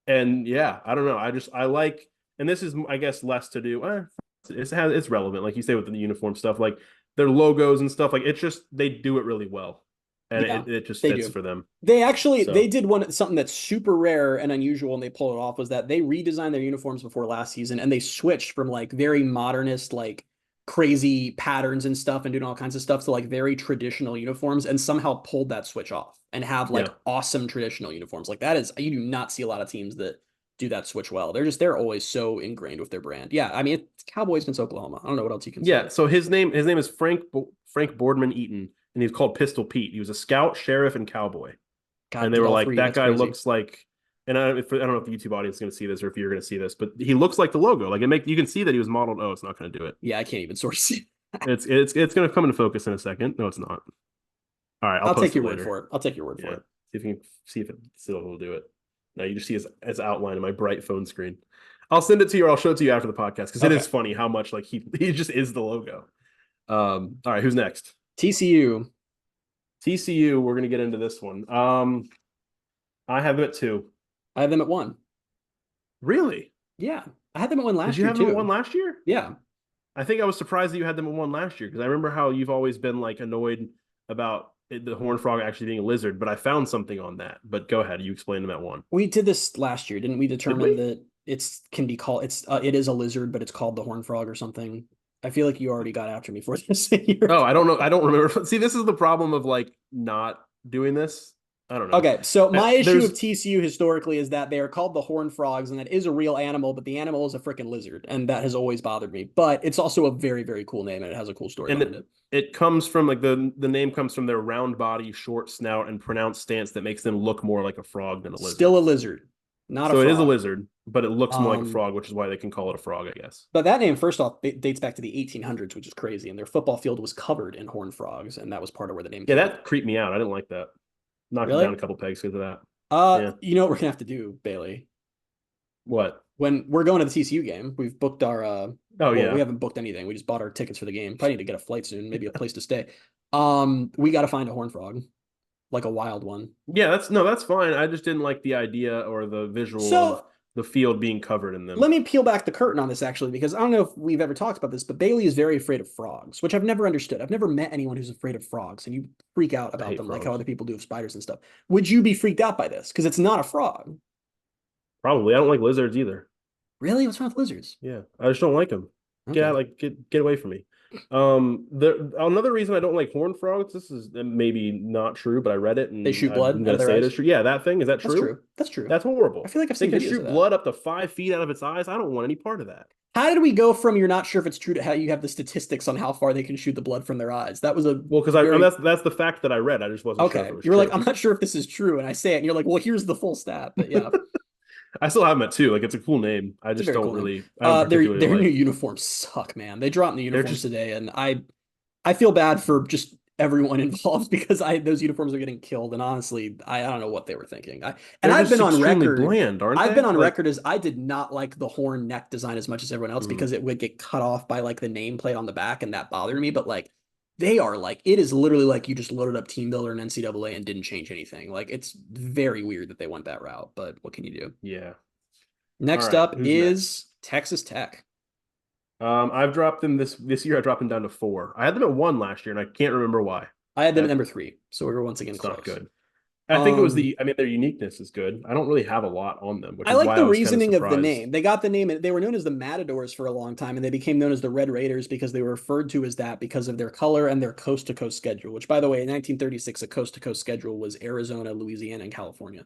Speaker 1: and yeah, I don't know. I like, and this is I guess less to do. It's relevant, like you say with the uniform stuff, like their logos and stuff. Like it's just they do it really well, and
Speaker 2: Yeah,
Speaker 1: it just
Speaker 2: they
Speaker 1: fits
Speaker 2: do.
Speaker 1: for them.
Speaker 2: They
Speaker 1: So
Speaker 2: did something that's super rare and unusual and they pulled it off was that they redesigned their uniforms before last season and they switched from like very modernist like crazy patterns and stuff and doing all kinds of stuff to like very traditional uniforms and somehow pulled that switch off and have like
Speaker 1: yeah,
Speaker 2: awesome traditional uniforms. Like that is you do not see a lot of teams that do that switch well. They're always so ingrained with their brand. Yeah, I mean it's Cowboys against Oklahoma. I don't know what else you can
Speaker 1: yeah.
Speaker 2: say.
Speaker 1: So his name is Frank Boardman Eaton, and he's called Pistol Pete. He was a scout, sheriff, and cowboy.
Speaker 2: God,
Speaker 1: And they
Speaker 2: did
Speaker 1: were
Speaker 2: all
Speaker 1: like,
Speaker 2: three.
Speaker 1: that
Speaker 2: That's
Speaker 1: guy
Speaker 2: crazy.
Speaker 1: looks like, and I don't know if the YouTube audience is going to see this or if you're going to see this, but he looks like the logo. Like you can see that he was modeled. Oh, it's not going to do it.
Speaker 2: Yeah, I can't even sort of see.
Speaker 1: It's going to come into focus in a second. No, it's not. All right, I'll
Speaker 2: I'll take
Speaker 1: post it
Speaker 2: your word
Speaker 1: later.
Speaker 2: for it. I'll take your word for
Speaker 1: Yeah,
Speaker 2: it.
Speaker 1: see if you can see if it still will do it. Now you just see his outline in my bright phone screen. I'll send it to you or I'll show it to you after the podcast because it
Speaker 2: Okay.
Speaker 1: is funny how much like he just is the logo. All right, who's next?
Speaker 2: TCU.
Speaker 1: TCU. We're gonna get into this one. I have them at 2.
Speaker 2: I have them at 1.
Speaker 1: Really?
Speaker 2: Yeah. I had them at 1
Speaker 1: Did
Speaker 2: last
Speaker 1: you
Speaker 2: year
Speaker 1: have them at 1
Speaker 2: too.
Speaker 1: last year?
Speaker 2: Yeah.
Speaker 1: I think I was surprised that you had them at 1 last year because I remember how you've always been like annoyed about the horned frog actually being a lizard, but I found something on that. But go ahead, you explain them at 1.
Speaker 2: We did this last year, didn't we?
Speaker 1: Did
Speaker 2: Determine
Speaker 1: we?
Speaker 2: that it is a lizard, but it's called the horned frog or something. I feel like you already got after me for this.
Speaker 1: Oh, I don't know. I don't remember. See, this is the problem of like not doing this. I don't know.
Speaker 2: Okay, so my issue
Speaker 1: There's
Speaker 2: of TCU historically is that they are called the horned frogs, and that is a real animal, but the animal is a freaking lizard, and that has always bothered me. But it's also a very, very cool name, and it has a cool story
Speaker 1: and
Speaker 2: behind it.
Speaker 1: it comes from like the name comes from their round body, short snout, and pronounced stance that makes them look more like a frog than a lizard.
Speaker 2: Still a lizard. Not a
Speaker 1: So it is a
Speaker 2: frog.
Speaker 1: lizard, but it looks more like a
Speaker 2: Um,
Speaker 1: frog, which is why they can call it a frog, I guess.
Speaker 2: but that name, first off, dates back to the 1800s, which is crazy. And their football field was covered in horned frogs, and that was part of where the name
Speaker 1: Yeah,
Speaker 2: came from.
Speaker 1: that creeped me out. I didn't like that. Knocked it down a
Speaker 2: Really?
Speaker 1: couple pegs because of that. Yeah.
Speaker 2: You know what we're gonna have to do, Bailey?
Speaker 1: What?
Speaker 2: When we're going to the TCU game, we've booked our
Speaker 1: Oh
Speaker 2: well, we
Speaker 1: yeah.
Speaker 2: haven't booked anything. We just bought our tickets for the game. Probably need to get a flight soon, maybe a place to stay. We got to find a horned frog, like a wild one.
Speaker 1: Yeah, that's fine. I just didn't like the idea or the visual of
Speaker 2: So
Speaker 1: the field being covered in them.
Speaker 2: let me peel back the curtain on this actually, because I don't know if we've ever talked about this, but Bailey is very afraid of frogs, which I've never understood. I've never met anyone who's afraid of frogs, and you freak out
Speaker 1: I
Speaker 2: about
Speaker 1: hate
Speaker 2: them like how
Speaker 1: frogs.
Speaker 2: other people do of spiders and stuff. Would you be freaked out by this? Because it's not a frog.
Speaker 1: Probably. I don't like lizards either.
Speaker 2: Really? What's wrong with lizards?
Speaker 1: Yeah, I just don't like them. Get out,
Speaker 2: Okay.
Speaker 1: like get away from me. Another reason I don't like horned frogs. This is maybe not true, but I read it
Speaker 2: They
Speaker 1: and
Speaker 2: shoot blood
Speaker 1: I'm
Speaker 2: out of
Speaker 1: gonna
Speaker 2: their
Speaker 1: say it
Speaker 2: eyes.
Speaker 1: is true. Yeah, that thing is that
Speaker 2: That's
Speaker 1: true?
Speaker 2: true. That's true.
Speaker 1: That's
Speaker 2: I
Speaker 1: horrible.
Speaker 2: feel like I've
Speaker 1: They
Speaker 2: seen
Speaker 1: can
Speaker 2: videos of
Speaker 1: shoot
Speaker 2: that.
Speaker 1: blood up to 5 feet out of its eyes. I don't want any part of that.
Speaker 2: How did we go from you're not sure if it's true to how you have the statistics on how far they can shoot the blood from their eyes? That was a
Speaker 1: Well, because
Speaker 2: very
Speaker 1: that's the fact that I read. I just wasn't sure if
Speaker 2: okay.
Speaker 1: it was
Speaker 2: You were like,
Speaker 1: true.
Speaker 2: I'm not sure if this is true, and I say it, and you're like, well, here's the full stat. But yeah,
Speaker 1: I still have them at two. Like it's a cool name. I
Speaker 2: it's a
Speaker 1: just
Speaker 2: very
Speaker 1: don't
Speaker 2: cool name.
Speaker 1: really. I don't particularly
Speaker 2: Their new
Speaker 1: like.
Speaker 2: uniforms suck, man. They dropped the
Speaker 1: They're
Speaker 2: uniforms
Speaker 1: just
Speaker 2: today, and I feel bad for just everyone involved because I those uniforms are getting killed, and honestly, I don't know what they were thinking.
Speaker 1: they're
Speaker 2: I've been
Speaker 1: just
Speaker 2: on
Speaker 1: extremely
Speaker 2: record.
Speaker 1: bland, aren't
Speaker 2: I've been
Speaker 1: they?
Speaker 2: on
Speaker 1: Like,
Speaker 2: record as I did not like the horn neck design as much as everyone else
Speaker 1: mm,
Speaker 2: because it would get cut off by like the nameplate on the back, and that bothered me. But like they are like it is literally like you just loaded up Team Builder and NCAA and didn't change anything. Like it's very weird that they went that route, but what can you do?
Speaker 1: yeah. All
Speaker 2: Next
Speaker 1: right.
Speaker 2: up
Speaker 1: Who's next?
Speaker 2: is Texas Tech.
Speaker 1: I've dropped them this year. I dropped them down to 4. I had them at 1 last year, and I can't remember why.
Speaker 2: I had them at
Speaker 1: That's
Speaker 2: number 3, so we were once again
Speaker 1: not
Speaker 2: close.
Speaker 1: good. I think it was
Speaker 2: Um,
Speaker 1: the. I mean, their uniqueness is good. I don't really have a lot on them, which
Speaker 2: I
Speaker 1: is
Speaker 2: like
Speaker 1: why
Speaker 2: the
Speaker 1: I was kind of
Speaker 2: reasoning of the
Speaker 1: surprised.
Speaker 2: name. They got the name, they were known as the Matadors for a long time, and they became known as the Red Raiders because they were referred to as that because of their color and their coast to coast schedule. Which, by the way, in 1936, a coast to coast schedule was Arizona, Louisiana, and California.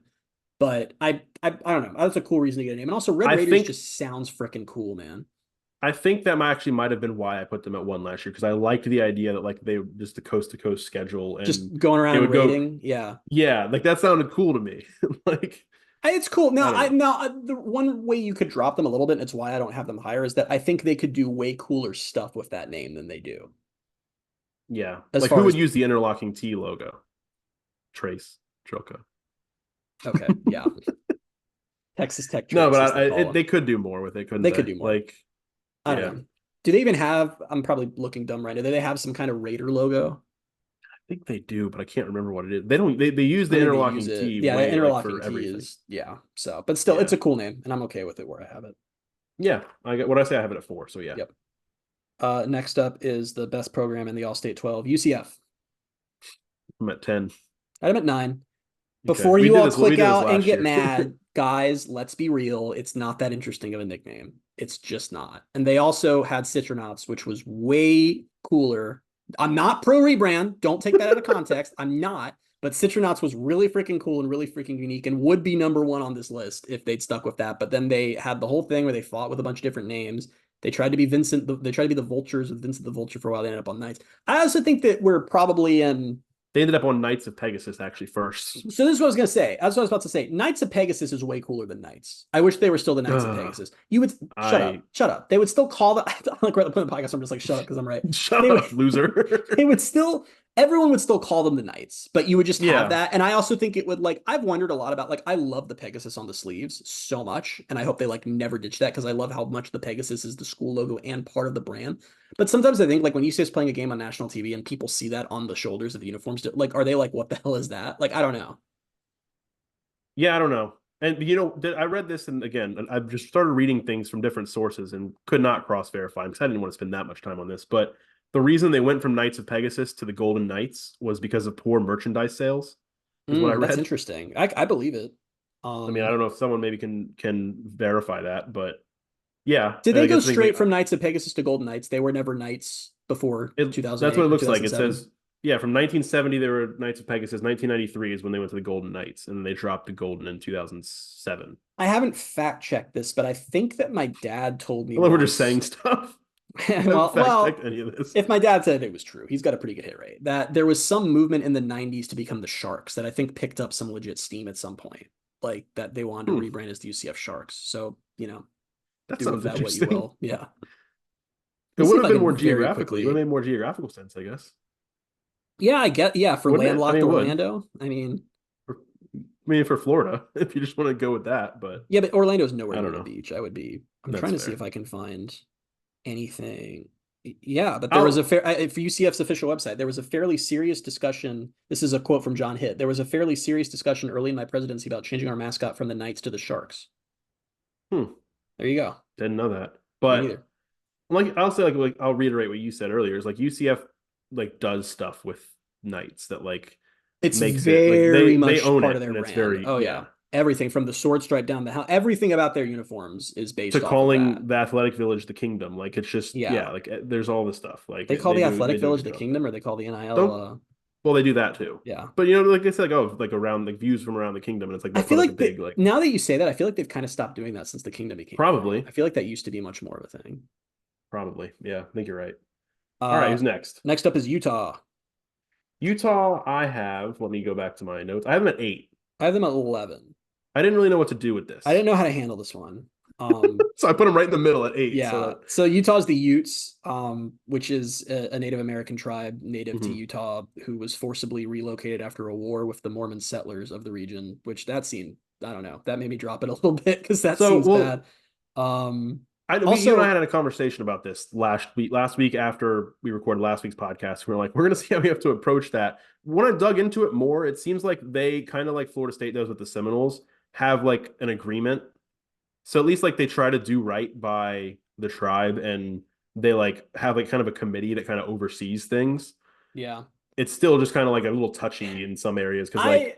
Speaker 2: But I don't know. That's a cool reason to get a name, and also Red
Speaker 1: I
Speaker 2: Raiders
Speaker 1: think
Speaker 2: just sounds freaking cool, man.
Speaker 1: I think that actually might have been why I put them at 1 last year because I liked the idea that like they just the coast to coast schedule and
Speaker 2: Just going around
Speaker 1: it
Speaker 2: and
Speaker 1: would go.
Speaker 2: rating, yeah.
Speaker 1: Yeah, like that sounded cool to me. Like
Speaker 2: It's cool.
Speaker 1: I
Speaker 2: Now,
Speaker 1: don't know.
Speaker 2: the one way you could drop them a little bit, and it's why I don't have them higher, is that I think they could do way cooler stuff with that name than they do.
Speaker 1: Yeah,
Speaker 2: As
Speaker 1: like who
Speaker 2: far
Speaker 1: would
Speaker 2: as
Speaker 1: use the interlocking T logo? Trace Troca.
Speaker 2: okay, yeah, Texas Tech
Speaker 1: No,
Speaker 2: Trace
Speaker 1: but
Speaker 2: as they call them.
Speaker 1: they could do more with it, couldn't
Speaker 2: They could
Speaker 1: they?
Speaker 2: do more.
Speaker 1: Like,
Speaker 2: I don't
Speaker 1: yeah,
Speaker 2: know. Do they even have? I'm probably looking dumb right now. Do they have some kind of Raider logo?
Speaker 1: I think they do, but I can't remember what it is. They don't. They use
Speaker 2: I
Speaker 1: the
Speaker 2: don't think they use
Speaker 1: interlocking
Speaker 2: it.
Speaker 1: T
Speaker 2: Yeah, the
Speaker 1: way like
Speaker 2: interlocking
Speaker 1: for
Speaker 2: T
Speaker 1: everything.
Speaker 2: is yeah. So, but still, it's
Speaker 1: Yeah,
Speaker 2: a cool name, and I'm okay with it where I have it.
Speaker 1: yeah. I got what I say. I have it at 4. So yeah,
Speaker 2: Yep. Next up is the best program in the All-State 12, UCF.
Speaker 1: I'm at 10.
Speaker 2: I'm at 9.
Speaker 1: Okay,
Speaker 2: Before you all
Speaker 1: we
Speaker 2: click
Speaker 1: did this
Speaker 2: out and
Speaker 1: last
Speaker 2: get
Speaker 1: year.
Speaker 2: mad, guys, let's be real. It's not that interesting of a nickname. It's just not. And they also had Citronauts, which was way cooler. I'm not pro rebrand. Don't take that out of context. I'm not. But Citronauts was really freaking cool and really freaking unique and would be number 1 on this list if they'd stuck with that. But then they had the whole thing where they fought with a bunch of different names. They tried to be they tried to be the Vultures with Vincent the Vulture for a while. They ended up on Knights. I also think that we're probably in
Speaker 1: They ended up on Knights of Pegasus actually first.
Speaker 2: so this is what I was gonna say. That's what I was about to say. Knights of Pegasus is way cooler than Knights. I wish they were still the Knights of Pegasus. You would
Speaker 1: I
Speaker 2: shut up. They would still call the I like right the podcast. I'm just like shut up because I'm right.
Speaker 1: shut
Speaker 2: They would
Speaker 1: up, loser.
Speaker 2: they would still everyone would still call them the Knights, but you would just have
Speaker 1: Yeah,
Speaker 2: that. And I also think it would like I've wondered a lot about like I love the Pegasus on the sleeves so much, and I hope they like never ditch that because I love how much the Pegasus is the school logo and part of the brand. But sometimes I think like when UCF's playing a game on national TV and people see that on the shoulders of the uniforms, like are they like what the hell is that? Like I don't know.
Speaker 1: yeah. I don't know. And I read this, and again, I've just started reading things from different sources and could not cross verify because I didn't want to spend that much time on this. But the reason they went from Knights of Pegasus to the Golden Knights was because of poor merchandise sales, is what I
Speaker 2: That's
Speaker 1: read.
Speaker 2: interesting. I believe it.
Speaker 1: I mean, I don't know if someone maybe can verify that, but yeah,
Speaker 2: Did
Speaker 1: I
Speaker 2: they go
Speaker 1: guess
Speaker 2: straight from Knights of Pegasus to Golden Knights? They were never Knights before
Speaker 1: that's what
Speaker 2: 2008
Speaker 1: it
Speaker 2: or
Speaker 1: looks like. It
Speaker 2: 2007.
Speaker 1: says, yeah, from 1970 they were Knights of Pegasus. 1993 is when they went to the Golden Knights, and they dropped to Golden in 2007.
Speaker 2: I haven't fact checked this, but I think that my dad told me
Speaker 1: I love we're just saying
Speaker 2: once.
Speaker 1: stuff. I haven't fact
Speaker 2: well,
Speaker 1: checked any of this.
Speaker 2: if my dad said it was true, he's got a pretty good hit rate. That there was some movement in the 90s to become the Sharks that I think picked up some legit steam at some point. like that they wanted to rebrand as the UCF Sharks. So,
Speaker 1: That
Speaker 2: do with
Speaker 1: sounds
Speaker 2: that what you
Speaker 1: interesting.
Speaker 2: will. Yeah.
Speaker 1: It
Speaker 2: Let me see
Speaker 1: would
Speaker 2: if
Speaker 1: have
Speaker 2: I
Speaker 1: been
Speaker 2: can
Speaker 1: more
Speaker 2: very
Speaker 1: geographical. It would have
Speaker 2: quickly.
Speaker 1: made more geographical sense, I guess.
Speaker 2: Yeah, I get, yeah, for
Speaker 1: Wouldn't it? I
Speaker 2: landlocked
Speaker 1: mean, it would.
Speaker 2: Orlando. I mean,
Speaker 1: I mean, for Florida, if you just want to go with that, but
Speaker 2: yeah, but Orlando's nowhere
Speaker 1: I
Speaker 2: near
Speaker 1: don't
Speaker 2: the
Speaker 1: know.
Speaker 2: beach. I'm
Speaker 1: That's
Speaker 2: trying to see
Speaker 1: fair.
Speaker 2: if I can find anything. Yeah, but there was a
Speaker 1: I'll
Speaker 2: fair for UCF's official website. There was a fairly serious discussion. This is a quote from John Hitt. There was a fairly serious discussion early in my presidency about changing our mascot from the Knights to the Sharks.
Speaker 1: hmm,
Speaker 2: There you go.
Speaker 1: didn't know that.
Speaker 2: Me
Speaker 1: But
Speaker 2: neither.
Speaker 1: like I'll say like I'll reiterate what you said earlier is like UCF like does stuff with Knights that like
Speaker 2: It's
Speaker 1: makes it like
Speaker 2: very
Speaker 1: they
Speaker 2: much
Speaker 1: own
Speaker 2: part of
Speaker 1: it
Speaker 2: their
Speaker 1: and it's
Speaker 2: brand.
Speaker 1: very
Speaker 2: Oh
Speaker 1: yeah.
Speaker 2: yeah. Everything from the sword stripe down the house, everything about their uniforms is
Speaker 1: To
Speaker 2: based off of that.
Speaker 1: calling the athletic village the kingdom, like it's just
Speaker 2: Yeah.
Speaker 1: yeah, like there's all this stuff like
Speaker 2: They call the
Speaker 1: they
Speaker 2: athletic
Speaker 1: do a
Speaker 2: village
Speaker 1: good
Speaker 2: the
Speaker 1: job there.
Speaker 2: kingdom, or they call the NIL
Speaker 1: Don't well they do that too,
Speaker 2: yeah.
Speaker 1: but like they said like oh like around like views from around the kingdom and it's like
Speaker 2: I
Speaker 1: they'll put
Speaker 2: feel
Speaker 1: like a
Speaker 2: like
Speaker 1: big like
Speaker 2: now that you say that, I feel like they've kind of stopped doing that since the kingdom became a thing.
Speaker 1: probably
Speaker 2: I feel like that used to be much more of a thing.
Speaker 1: probably yeah I think you're right. All right,
Speaker 2: Uh,
Speaker 1: who's next?
Speaker 2: Next up is Utah.
Speaker 1: Utah. I have let me go back to my notes. I have them at 8.
Speaker 2: I have them at 11.
Speaker 1: I didn't really know what to do with
Speaker 2: I didn't
Speaker 1: this.
Speaker 2: know how to handle this one.
Speaker 1: So I put them right in the middle at 8. So
Speaker 2: Yeah.
Speaker 1: that
Speaker 2: So Utah's the Utes, which is a Native American tribe native to
Speaker 1: mhm.
Speaker 2: Utah who was forcibly relocated after a war with the Mormon settlers of the region, which that seemed, I don't know, that made me drop it a little bit because that
Speaker 1: So
Speaker 2: seems
Speaker 1: well
Speaker 2: bad. Um,
Speaker 1: you and I
Speaker 2: Also,
Speaker 1: had a conversation about this last week after we recorded last week's podcast. We were like, we're gonna see how we have to approach that. When I dug into it more, it seems like they kind of like Florida State does with the Seminoles, have like an agreement. So at least like they try to do right by the tribe and they like have like kind of a committee that kind of oversees things.
Speaker 2: yeah.
Speaker 1: It's still just kind of like a little touchy in some areas because like
Speaker 2: I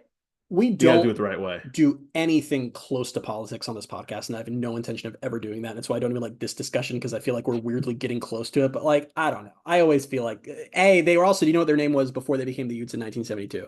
Speaker 2: we
Speaker 1: you got to do it
Speaker 2: don't
Speaker 1: the right way.
Speaker 2: do anything close to politics on this podcast, and I have no intention of ever doing that. That's why I don't even like this discussion because I feel like we're weirdly getting close to it. But like, I don't know. I always feel like, hey, they were also. Do you know what their name was before they became the Utes in 1972?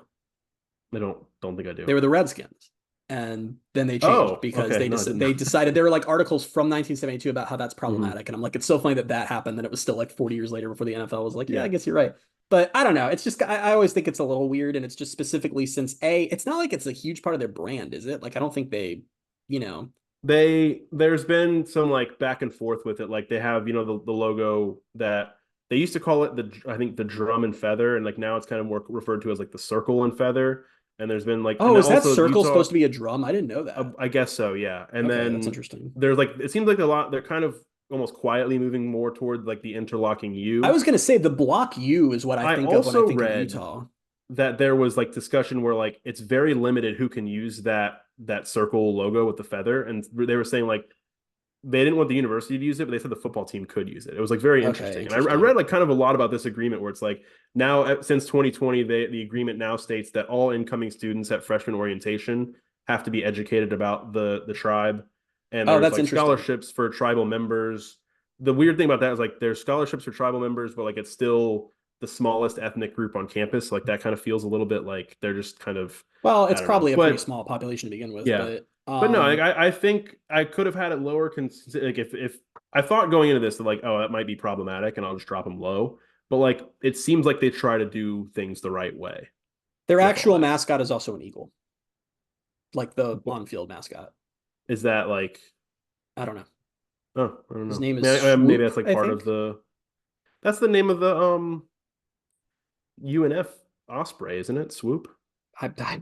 Speaker 1: I don't think I
Speaker 2: They
Speaker 1: do.
Speaker 2: were the Redskins, and then they changed
Speaker 1: Oh,
Speaker 2: because
Speaker 1: okay. No, I didn't
Speaker 2: they
Speaker 1: know.
Speaker 2: decided there were like articles from 1972 about how that's
Speaker 1: Mhm.
Speaker 2: problematic, and I'm like, it's so funny that happened. Then it was still like 40 years later before the NFL was like, yeah, I
Speaker 1: Yeah.
Speaker 2: guess you're right. But I don't know. It's just I always think it's a little weird, and it's just specifically since it's not like it's a huge part of their brand, is it? Like I don't think they, you know,
Speaker 1: There's been some like back and forth with it. Like they have, the logo that they used to call it I think the drum and feather, and like now it's kind of more referred to as like the circle and feather. And there's been like, and
Speaker 2: oh,
Speaker 1: then
Speaker 2: is that
Speaker 1: also
Speaker 2: circle
Speaker 1: Utah,
Speaker 2: supposed to be a drum? I didn't know that.
Speaker 1: I guess so, yeah. And
Speaker 2: Okay, that's
Speaker 1: then
Speaker 2: interesting.
Speaker 1: there's like, it seems like they're kind of almost quietly moving more toward like the interlocking
Speaker 2: I
Speaker 1: U.
Speaker 2: was gonna say the block U is what I
Speaker 1: I
Speaker 2: think of when I
Speaker 1: also
Speaker 2: think of
Speaker 1: read
Speaker 2: Utah.
Speaker 1: that there was like discussion where like it's very limited who can use that circle logo with the feather, and they were saying like they didn't want the university to use it, but they said the football team could use it. It was like very
Speaker 2: Okay,
Speaker 1: interesting, and I
Speaker 2: interesting.
Speaker 1: read like kind of a lot about this agreement where it's like now since 2020, the agreement now states that all incoming students at freshman orientation have to be educated about the tribe, and
Speaker 2: Oh,
Speaker 1: there's
Speaker 2: that's
Speaker 1: like
Speaker 2: interesting.
Speaker 1: scholarships for tribal members. The weird thing about that is like there's scholarships for tribal members, but like it's still the smallest ethnic group on campus. Like that kind of feels a little bit like they're just kind of
Speaker 2: Well,
Speaker 1: I
Speaker 2: it's
Speaker 1: don't know,
Speaker 2: probably a pretty
Speaker 1: but
Speaker 2: small population to begin with,
Speaker 1: yeah.
Speaker 2: but
Speaker 1: But no, like, I think I could have had it lower. Like if I thought going into this that like, oh, that might be problematic, and I'll just drop them low. But like, it seems like they try to do things the right way
Speaker 2: their
Speaker 1: with all
Speaker 2: actual
Speaker 1: that.
Speaker 2: mascot is also an eagle, like the on-field mascot.
Speaker 1: Is that like?
Speaker 2: I don't know.
Speaker 1: Oh, I don't
Speaker 2: His
Speaker 1: know.
Speaker 2: name is
Speaker 1: Maybe
Speaker 2: Swoop,
Speaker 1: that's like
Speaker 2: I
Speaker 1: part of
Speaker 2: think.
Speaker 1: the. That's the name of the UNF Osprey, isn't it? Swoop.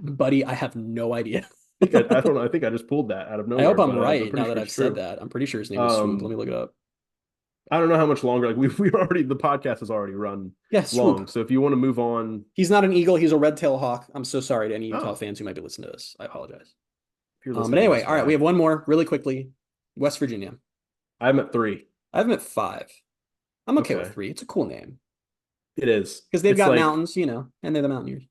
Speaker 2: Buddy, I have no idea.
Speaker 1: I don't know. I think I just pulled that out of
Speaker 2: I hope
Speaker 1: nowhere,
Speaker 2: I'm
Speaker 1: but I'm
Speaker 2: right
Speaker 1: pretty
Speaker 2: now that
Speaker 1: sure
Speaker 2: I've
Speaker 1: it's
Speaker 2: said
Speaker 1: true.
Speaker 2: that. I'm pretty sure his name is Swoop. Let
Speaker 1: Um,
Speaker 2: me look it up.
Speaker 1: I don't know how much longer. Like we already the podcast has already run
Speaker 2: Yeah, Swoop.
Speaker 1: long. So if you want to move on,
Speaker 2: He's not an eagle. He's a red-tailed hawk. I'm so sorry to any Utah
Speaker 1: oh,
Speaker 2: fans who might be listening to this. I apologize.
Speaker 1: if you're
Speaker 2: But
Speaker 1: listening,
Speaker 2: anyway,
Speaker 1: that's
Speaker 2: all right, we
Speaker 1: why.
Speaker 2: have one more really quickly. West Virginia.
Speaker 1: I'm at 3.
Speaker 2: I have him at 5. I'm okay with
Speaker 1: Okay.
Speaker 2: 3. It's a cool name
Speaker 1: It is.
Speaker 2: because they've
Speaker 1: It's
Speaker 2: got
Speaker 1: like
Speaker 2: mountains, and they're the Mountaineers.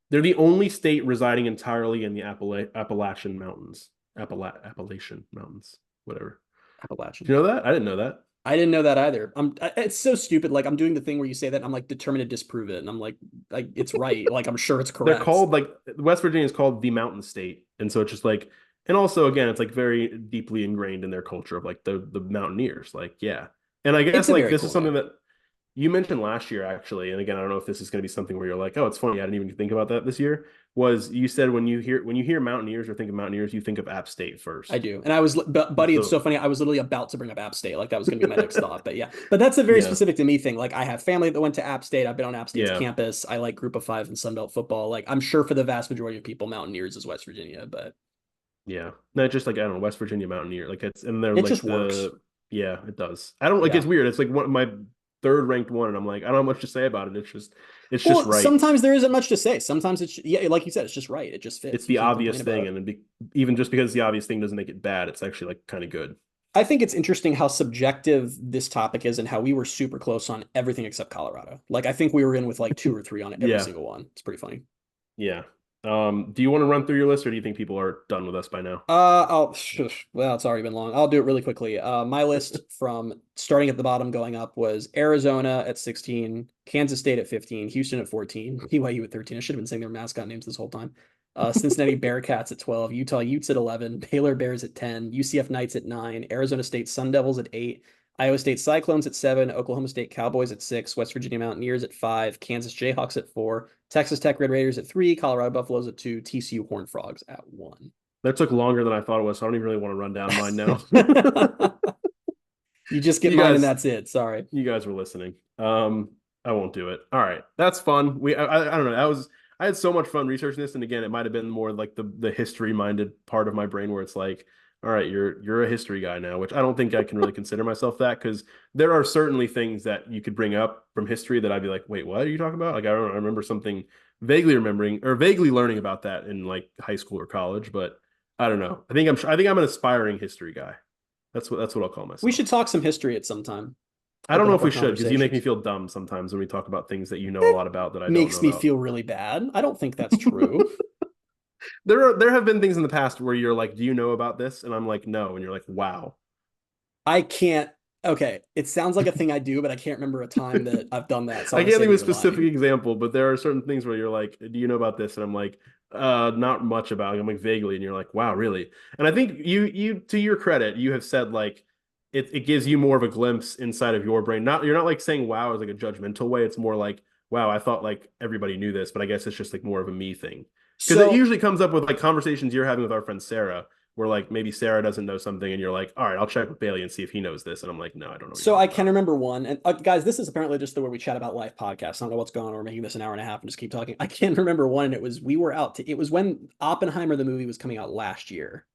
Speaker 1: they're the only state residing entirely in the Appalachian Mountains. Appalachian Mountains, whatever. Do
Speaker 2: Appalachian.
Speaker 1: you know that? I didn't know that.
Speaker 2: I didn't know that either. It's so stupid. Like I'm doing the thing where you say that, and I'm like determined to disprove it, and I'm like it's right. Like I'm sure it's
Speaker 1: They're
Speaker 2: correct.
Speaker 1: called like West Virginia is called the Mountain State, and so it's just like, and also again, it's like very deeply ingrained in their culture of like the Mountaineers. Like, yeah, and I
Speaker 2: It's
Speaker 1: guess
Speaker 2: a
Speaker 1: like
Speaker 2: very
Speaker 1: this is
Speaker 2: cool
Speaker 1: something
Speaker 2: name.
Speaker 1: that You mentioned last year, actually, and again, I don't know if this is going to be something where you're like, oh, it's funny, I didn't even think about that this year. Was you said when you hear Mountaineers or think of Mountaineers, you think of App State
Speaker 2: I
Speaker 1: first.
Speaker 2: do. And I was, buddy, it's
Speaker 1: So
Speaker 2: so funny. I was literally about to bring up App State. Like that was going to be my next thought. But yeah, but that's a very
Speaker 1: yeah,
Speaker 2: specific to me thing. Like I have family that went to App State. I've been on App State's
Speaker 1: yeah,
Speaker 2: campus. I like Group of Five and Sunbelt football. Like I'm sure for the vast majority of people, Mountaineers is West Virginia, but
Speaker 1: yeah. No, just like I don't know, West Virginia Mountaineer, like it's and they're
Speaker 2: it
Speaker 1: like
Speaker 2: just works.
Speaker 1: the yeah, it does. I don't like
Speaker 2: Yeah.
Speaker 1: it's weird. It's like one my third ranked one, and I'm like I don't have much to say about it. It's just
Speaker 2: Well,
Speaker 1: right.
Speaker 2: sometimes there isn't much to say. Sometimes it's yeah, like you said, it's just right. It just
Speaker 1: It's
Speaker 2: fits. You
Speaker 1: the
Speaker 2: can't complain
Speaker 1: obvious
Speaker 2: about
Speaker 1: thing,
Speaker 2: it.
Speaker 1: and even just because it's the obvious thing doesn't make it bad. It's actually like kind of good.
Speaker 2: I think it's interesting how subjective this topic is and how we were super close on everything except Colorado. Like I think we were in with like 2 or 3 on every
Speaker 1: Yeah,
Speaker 2: single one. It's pretty funny.
Speaker 1: yeah. Do you want to run through your list, or do you think people are done with us by now?
Speaker 2: I'll well, it's already been long. I'll do it really quickly. My list from starting at the bottom going up was Arizona at 16, Kansas State at 15, Houston at 14, BYU at 13. I should have been saying their mascot names this whole time. Cincinnati Bearcats at 12, Utah Utes at 11, Baylor Bears at 10, UCF Knights at 9, Arizona State Sun Devils at 8, Iowa State Cyclones at 7, Oklahoma State Cowboys at 6, West Virginia Mountaineers at 5, Kansas Jayhawks at 4, Texas Tech Red Raiders at 3, Colorado Buffaloes at 2, TCU Horned Frogs at 1.
Speaker 1: That took longer than I thought it was, so I don't even really want to run down mine now.
Speaker 2: You just get
Speaker 1: You
Speaker 2: mine and
Speaker 1: guys,
Speaker 2: that's it. Sorry.
Speaker 1: you guys were listening. I won't do it. All right, that's fun. I don't know. I had so much fun researching this, and again, it might have been more like the history minded part of my brain where it's like, all right, you're a history guy now, which I don't think I can really consider myself that because there are certainly things that you could bring up from history that I'd be like, wait, what are you talking about? Like I don't know, I remember something vaguely remembering or vaguely learning about that in like high school or college, but I don't know. I think I'm an aspiring history guy. That's what I'll call
Speaker 2: We
Speaker 1: myself.
Speaker 2: should talk some history at some time.
Speaker 1: I don't
Speaker 2: Open
Speaker 1: know
Speaker 2: up
Speaker 1: if
Speaker 2: our
Speaker 1: we should because you make me
Speaker 2: conversations.
Speaker 1: feel dumb sometimes when we talk about things that you know a
Speaker 2: It
Speaker 1: lot about that I don't know
Speaker 2: makes me
Speaker 1: about.
Speaker 2: feel really bad. I don't think that's true.
Speaker 1: There have been things in the past where you're like, "Do you know about this?" And I'm like, "No," and you're like, "Wow."
Speaker 2: I can't. Okay, it sounds like a thing I do, but I can't remember a time that I've done that. So I'm
Speaker 1: I
Speaker 2: gonna
Speaker 1: can't
Speaker 2: say
Speaker 1: think
Speaker 2: that
Speaker 1: of a
Speaker 2: you're
Speaker 1: specific
Speaker 2: lying.
Speaker 1: example, but there are certain things where you're like, "Do you know about this?" And I'm like, not much about it. I'm like vaguely, and you're like, "Wow, really?" And I think you to your credit, you have said like it gives you more of a glimpse inside of your brain. Not you're not like saying wow as like a judgmental way. It's more like, wow, I thought like everybody knew this, but I guess it's just like more of a me thing. Because it
Speaker 2: So
Speaker 1: usually comes up with like conversations you're having with our friend Sarah, where like maybe Sarah doesn't know something, and you're like, all right, I'll check with Bailey and see if he knows this. And I'm like, no, I don't know what you're
Speaker 2: So I
Speaker 1: talking
Speaker 2: can
Speaker 1: about.
Speaker 2: remember one, and guys, this is apparently just the way we chat about life podcast. I don't know what's going on. We're making this an hour and a half and just keep talking. I can remember one, and it was we were out to. It was when Oppenheimer the movie was coming out last year,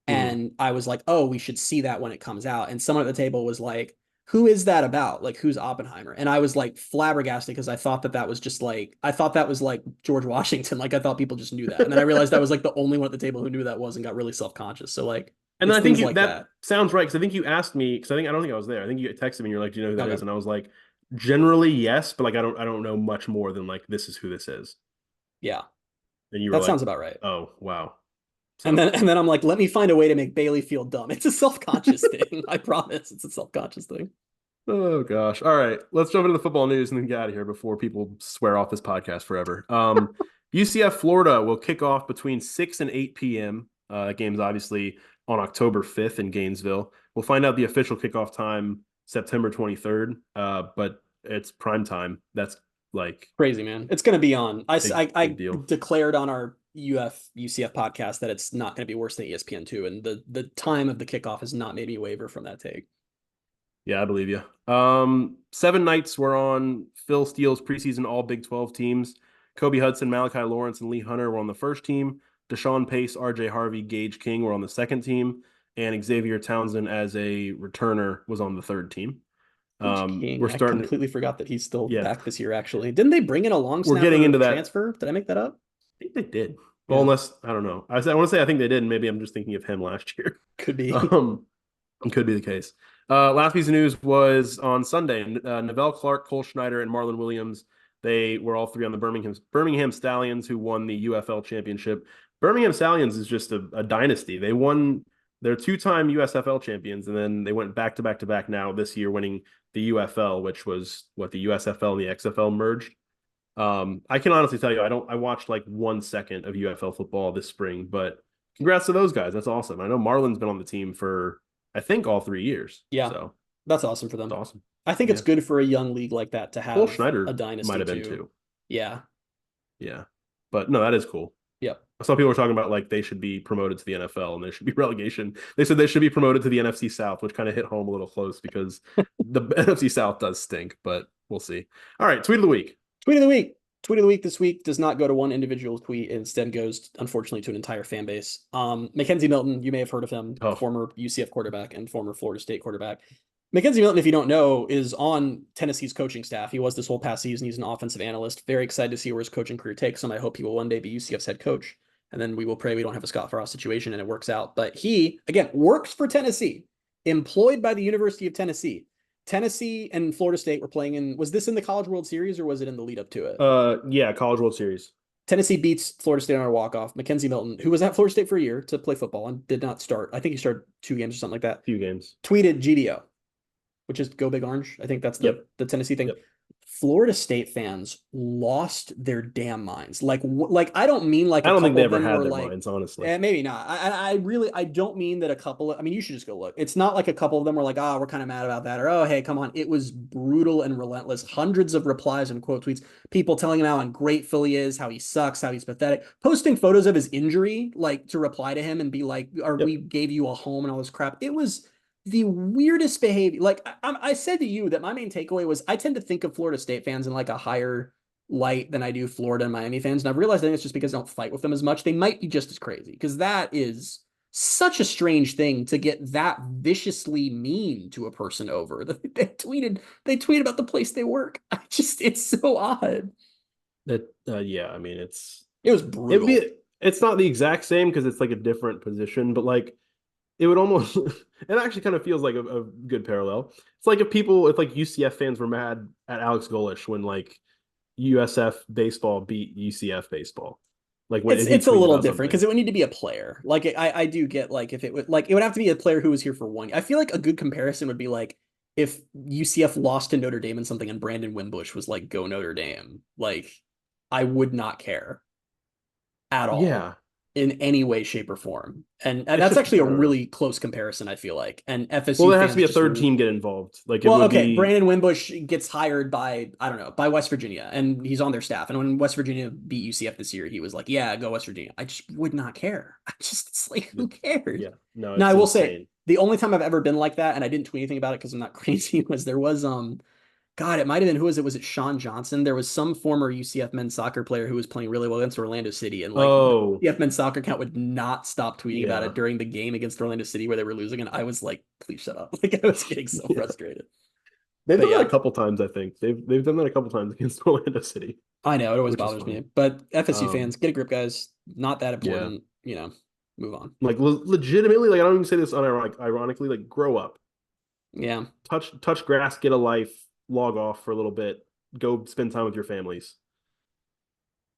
Speaker 1: Mhm.
Speaker 2: and I was like, oh, we should see that when it comes out. And someone at the table was like, who is that about? Like, who's Oppenheimer? And I was like flabbergasted because I thought that was just like I thought that was like George Washington. Like I thought people just knew that, and then I realized I was like the only one at the table who knew that was and got really self conscious. So like
Speaker 1: And then
Speaker 2: it's
Speaker 1: I think
Speaker 2: things
Speaker 1: you
Speaker 2: like
Speaker 1: that
Speaker 2: that.
Speaker 1: sounds right because I think you asked me because I don't think I was there. I think you texted me. And you're like, "Do you know who that is?"
Speaker 2: Okay,
Speaker 1: And I was like, "Generally, yes, but like I don't know much more than like this is who this is."
Speaker 2: yeah,
Speaker 1: And you were
Speaker 2: that
Speaker 1: like,
Speaker 2: sounds about right.
Speaker 1: "Oh, wow."
Speaker 2: And
Speaker 1: So,
Speaker 2: then I'm like, let me find a way to make Bailey feel dumb. It's a self-conscious thing. I promise it's a self-conscious thing.
Speaker 1: oh gosh. All right, let's jump into the football news and then get out of here before people swear off this podcast forever. UCF Florida will kick off between 6 and 8 p.m. Game's obviously on October 5th in Gainesville. We'll find out the official kickoff time September 23rd, but it's prime time. That's like
Speaker 2: Crazy, man. It's going to be on.
Speaker 1: big
Speaker 2: I
Speaker 1: deal.
Speaker 2: declared on our UCF podcast that it's not going to be worse than ESPN2, and the time of the kickoff has not made me waver from that take.
Speaker 1: Yeah, I believe you. 7 nights were on Phil Steele's preseason All Big 12 teams. Kobe Hudson, Malachi Lawrence, and Lee Hunter were on the first team. Deshaun Pace, RJ Harvey, Gage King were on the second team, and Xavier Townsend as a returner was on the third team.
Speaker 2: Gage
Speaker 1: We're
Speaker 2: King. I
Speaker 1: starting.
Speaker 2: completely forgot that he's still
Speaker 1: Yeah,
Speaker 2: back this year. Actually, didn't they bring in a long
Speaker 1: we're getting
Speaker 2: snapper
Speaker 1: into that.
Speaker 2: transfer? Did I make that up?
Speaker 1: I think they did. Well,
Speaker 2: Yeah,
Speaker 1: unless I don't know. I want to say I think they did, and maybe I'm just thinking of him last year.
Speaker 2: could be.
Speaker 1: Um, it could be the case. Last piece of news was on Sunday. Neville Clark, Cole Schneider, and Marlon Williams. They were all three on the Birmingham Stallions, who won the UFL championship. Birmingham Stallions is just a dynasty. They won. They're two-time USFL champions, and then they went back to back to back now this year, winning the UFL, which was what the USFL and the XFL merged. I can honestly tell you, I watched like 1 second of UFL football this spring, but congrats to those guys. That's awesome. I know Marlon's been on the team for I think all 3 years.
Speaker 2: Yeah,
Speaker 1: So
Speaker 2: that's awesome for
Speaker 1: it's
Speaker 2: them.
Speaker 1: awesome.
Speaker 2: I think it's
Speaker 1: Yeah.
Speaker 2: good for a young league like that to
Speaker 1: Cole
Speaker 2: have a
Speaker 1: Schneider might
Speaker 2: dynasty
Speaker 1: have been
Speaker 2: too.
Speaker 1: too.
Speaker 2: Yeah.
Speaker 1: Yeah. But no, that is cool.
Speaker 2: Yep.
Speaker 1: Some people were talking about like they should be promoted to the NFL and there should be relegation. They said they should be promoted to the NFC South, which kind of hit home a little close because the NFC South does stink, but we'll see. All right, tweet of the week.
Speaker 2: Tweet of the week. Tweet of the week this week does not go to one individual tweet. It instead goes, unfortunately, to an entire fan base. Mackenzie Milton, you may have heard of him,
Speaker 1: Oh,
Speaker 2: former UCF quarterback and former Florida State quarterback. Mackenzie Milton, if you don't know, is on Tennessee's coaching staff. He was this whole past season. He's an offensive analyst. Very excited to see where his coaching career takes him. I hope he will one day be UCF's head coach. And then we will pray we don't have a Scott Frost situation and it works out. But he, again, works for Tennessee, employed by the University of Tennessee. Tennessee and Florida State were playing in, was this in the College World Series or was it in the lead up to it?
Speaker 1: yeah, College World Series.
Speaker 2: Tennessee beats Florida State on a walk-off. Mackenzie Milton, who was at Florida State for a year to play football and did not start. I think he started 2 games or something like that.
Speaker 1: Few games.
Speaker 2: Tweeted GDO, which is Go Big Orange. I think that's the Tennessee thing.
Speaker 1: Yep.
Speaker 2: Florida State fans lost their damn minds. Like I don't mean like
Speaker 1: I
Speaker 2: a
Speaker 1: don't think
Speaker 2: couple
Speaker 1: they
Speaker 2: of
Speaker 1: ever
Speaker 2: them
Speaker 1: had
Speaker 2: were
Speaker 1: their
Speaker 2: like,
Speaker 1: minds, honestly.
Speaker 2: maybe not. I really don't mean that a couple of, I mean, you should just go look. It's not like a couple of them were like, oh, we're kind of mad about that, or oh, hey, come on. It was brutal and relentless. Hundreds of replies and quote tweets, people telling him how ungrateful he is, how he sucks, how he's pathetic, posting photos of his injury, like to reply to him and be like, or we gave you a home and all this crap. It was the weirdest behavior. Like I said to you that my main takeaway was I tend to think of Florida State fans in like a higher light than I do Florida and Miami fans. And I've realized I think it's just because I don't fight with them as much. They might be just as crazy because that is such a strange thing to get that viciously mean to a person over. They tweeted about the place they work. It's so odd.
Speaker 1: That yeah, I mean
Speaker 2: It was brutal.
Speaker 1: It's not the exact same because it's like a different position, but like it would almost it actually kind of feels like a good parallel. It's like if like UCF fans were mad at Alex Golish when like USF baseball beat UCF baseball. Like when
Speaker 2: it's a little different because it would need to be a player. Like I do get like if it would have to be a player who was here for 1 year. I feel like a good comparison would be like if UCF lost to Notre Dame and something and Brandon Wimbush was like go Notre Dame. Like I would not care at all.
Speaker 1: Yeah.
Speaker 2: In any way, shape, or form. And that's actually a really close comparison, I feel like. And FSU
Speaker 1: there has to be a third team get involved. Like
Speaker 2: Brandon Wimbush gets hired by, I don't know, by West Virginia, and he's on their staff. And when West Virginia beat UCF this year, he was like, yeah, go West Virginia. I just would not care. It's like, who cares?
Speaker 1: Yeah. No,
Speaker 2: now I will say the only time I've ever been like that, and I didn't tweet anything about it because I'm not crazy, was there was God, it might have been, who was it? Was it Sean Johnson? There was some former UCF men's soccer player who was playing really well against Orlando City. And like UCF men's soccer account would not stop tweeting about it during the game against Orlando City where they were losing. And I was like, please shut up. Like I was getting so frustrated.
Speaker 1: They've done that a couple times, I think. They've done that a couple times against Orlando City.
Speaker 2: I know, it always bothers me. But FSU fans, get a grip, guys. Not that important. Move on.
Speaker 1: Like legitimately, like I don't even say this ironically, like grow up.
Speaker 2: Yeah.
Speaker 1: Touch grass, get a life. Log off for a little bit, go spend time with your families.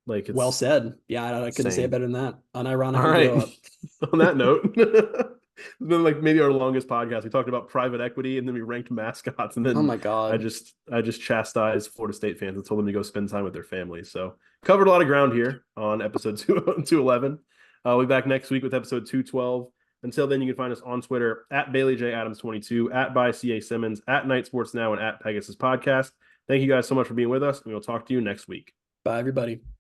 Speaker 1: Like it's
Speaker 2: well said. Yeah, I couldn't say it better than that. Unironically.
Speaker 1: All right. On that note, it's been like maybe our longest podcast. We talked about private equity and then we ranked mascots, and then
Speaker 2: oh my god,
Speaker 1: I just chastised Florida State fans and told them to go spend time with their families. So covered a lot of ground here on episode 211. We'll be back next week with episode 212. Until then, you can find us on Twitter at BaileyJAdams22, at @ByCA Simmons, at Night Sports Now, and at Pegasus Podcast. Thank you guys so much for being with us, and we'll talk to you next week.
Speaker 2: Bye, everybody.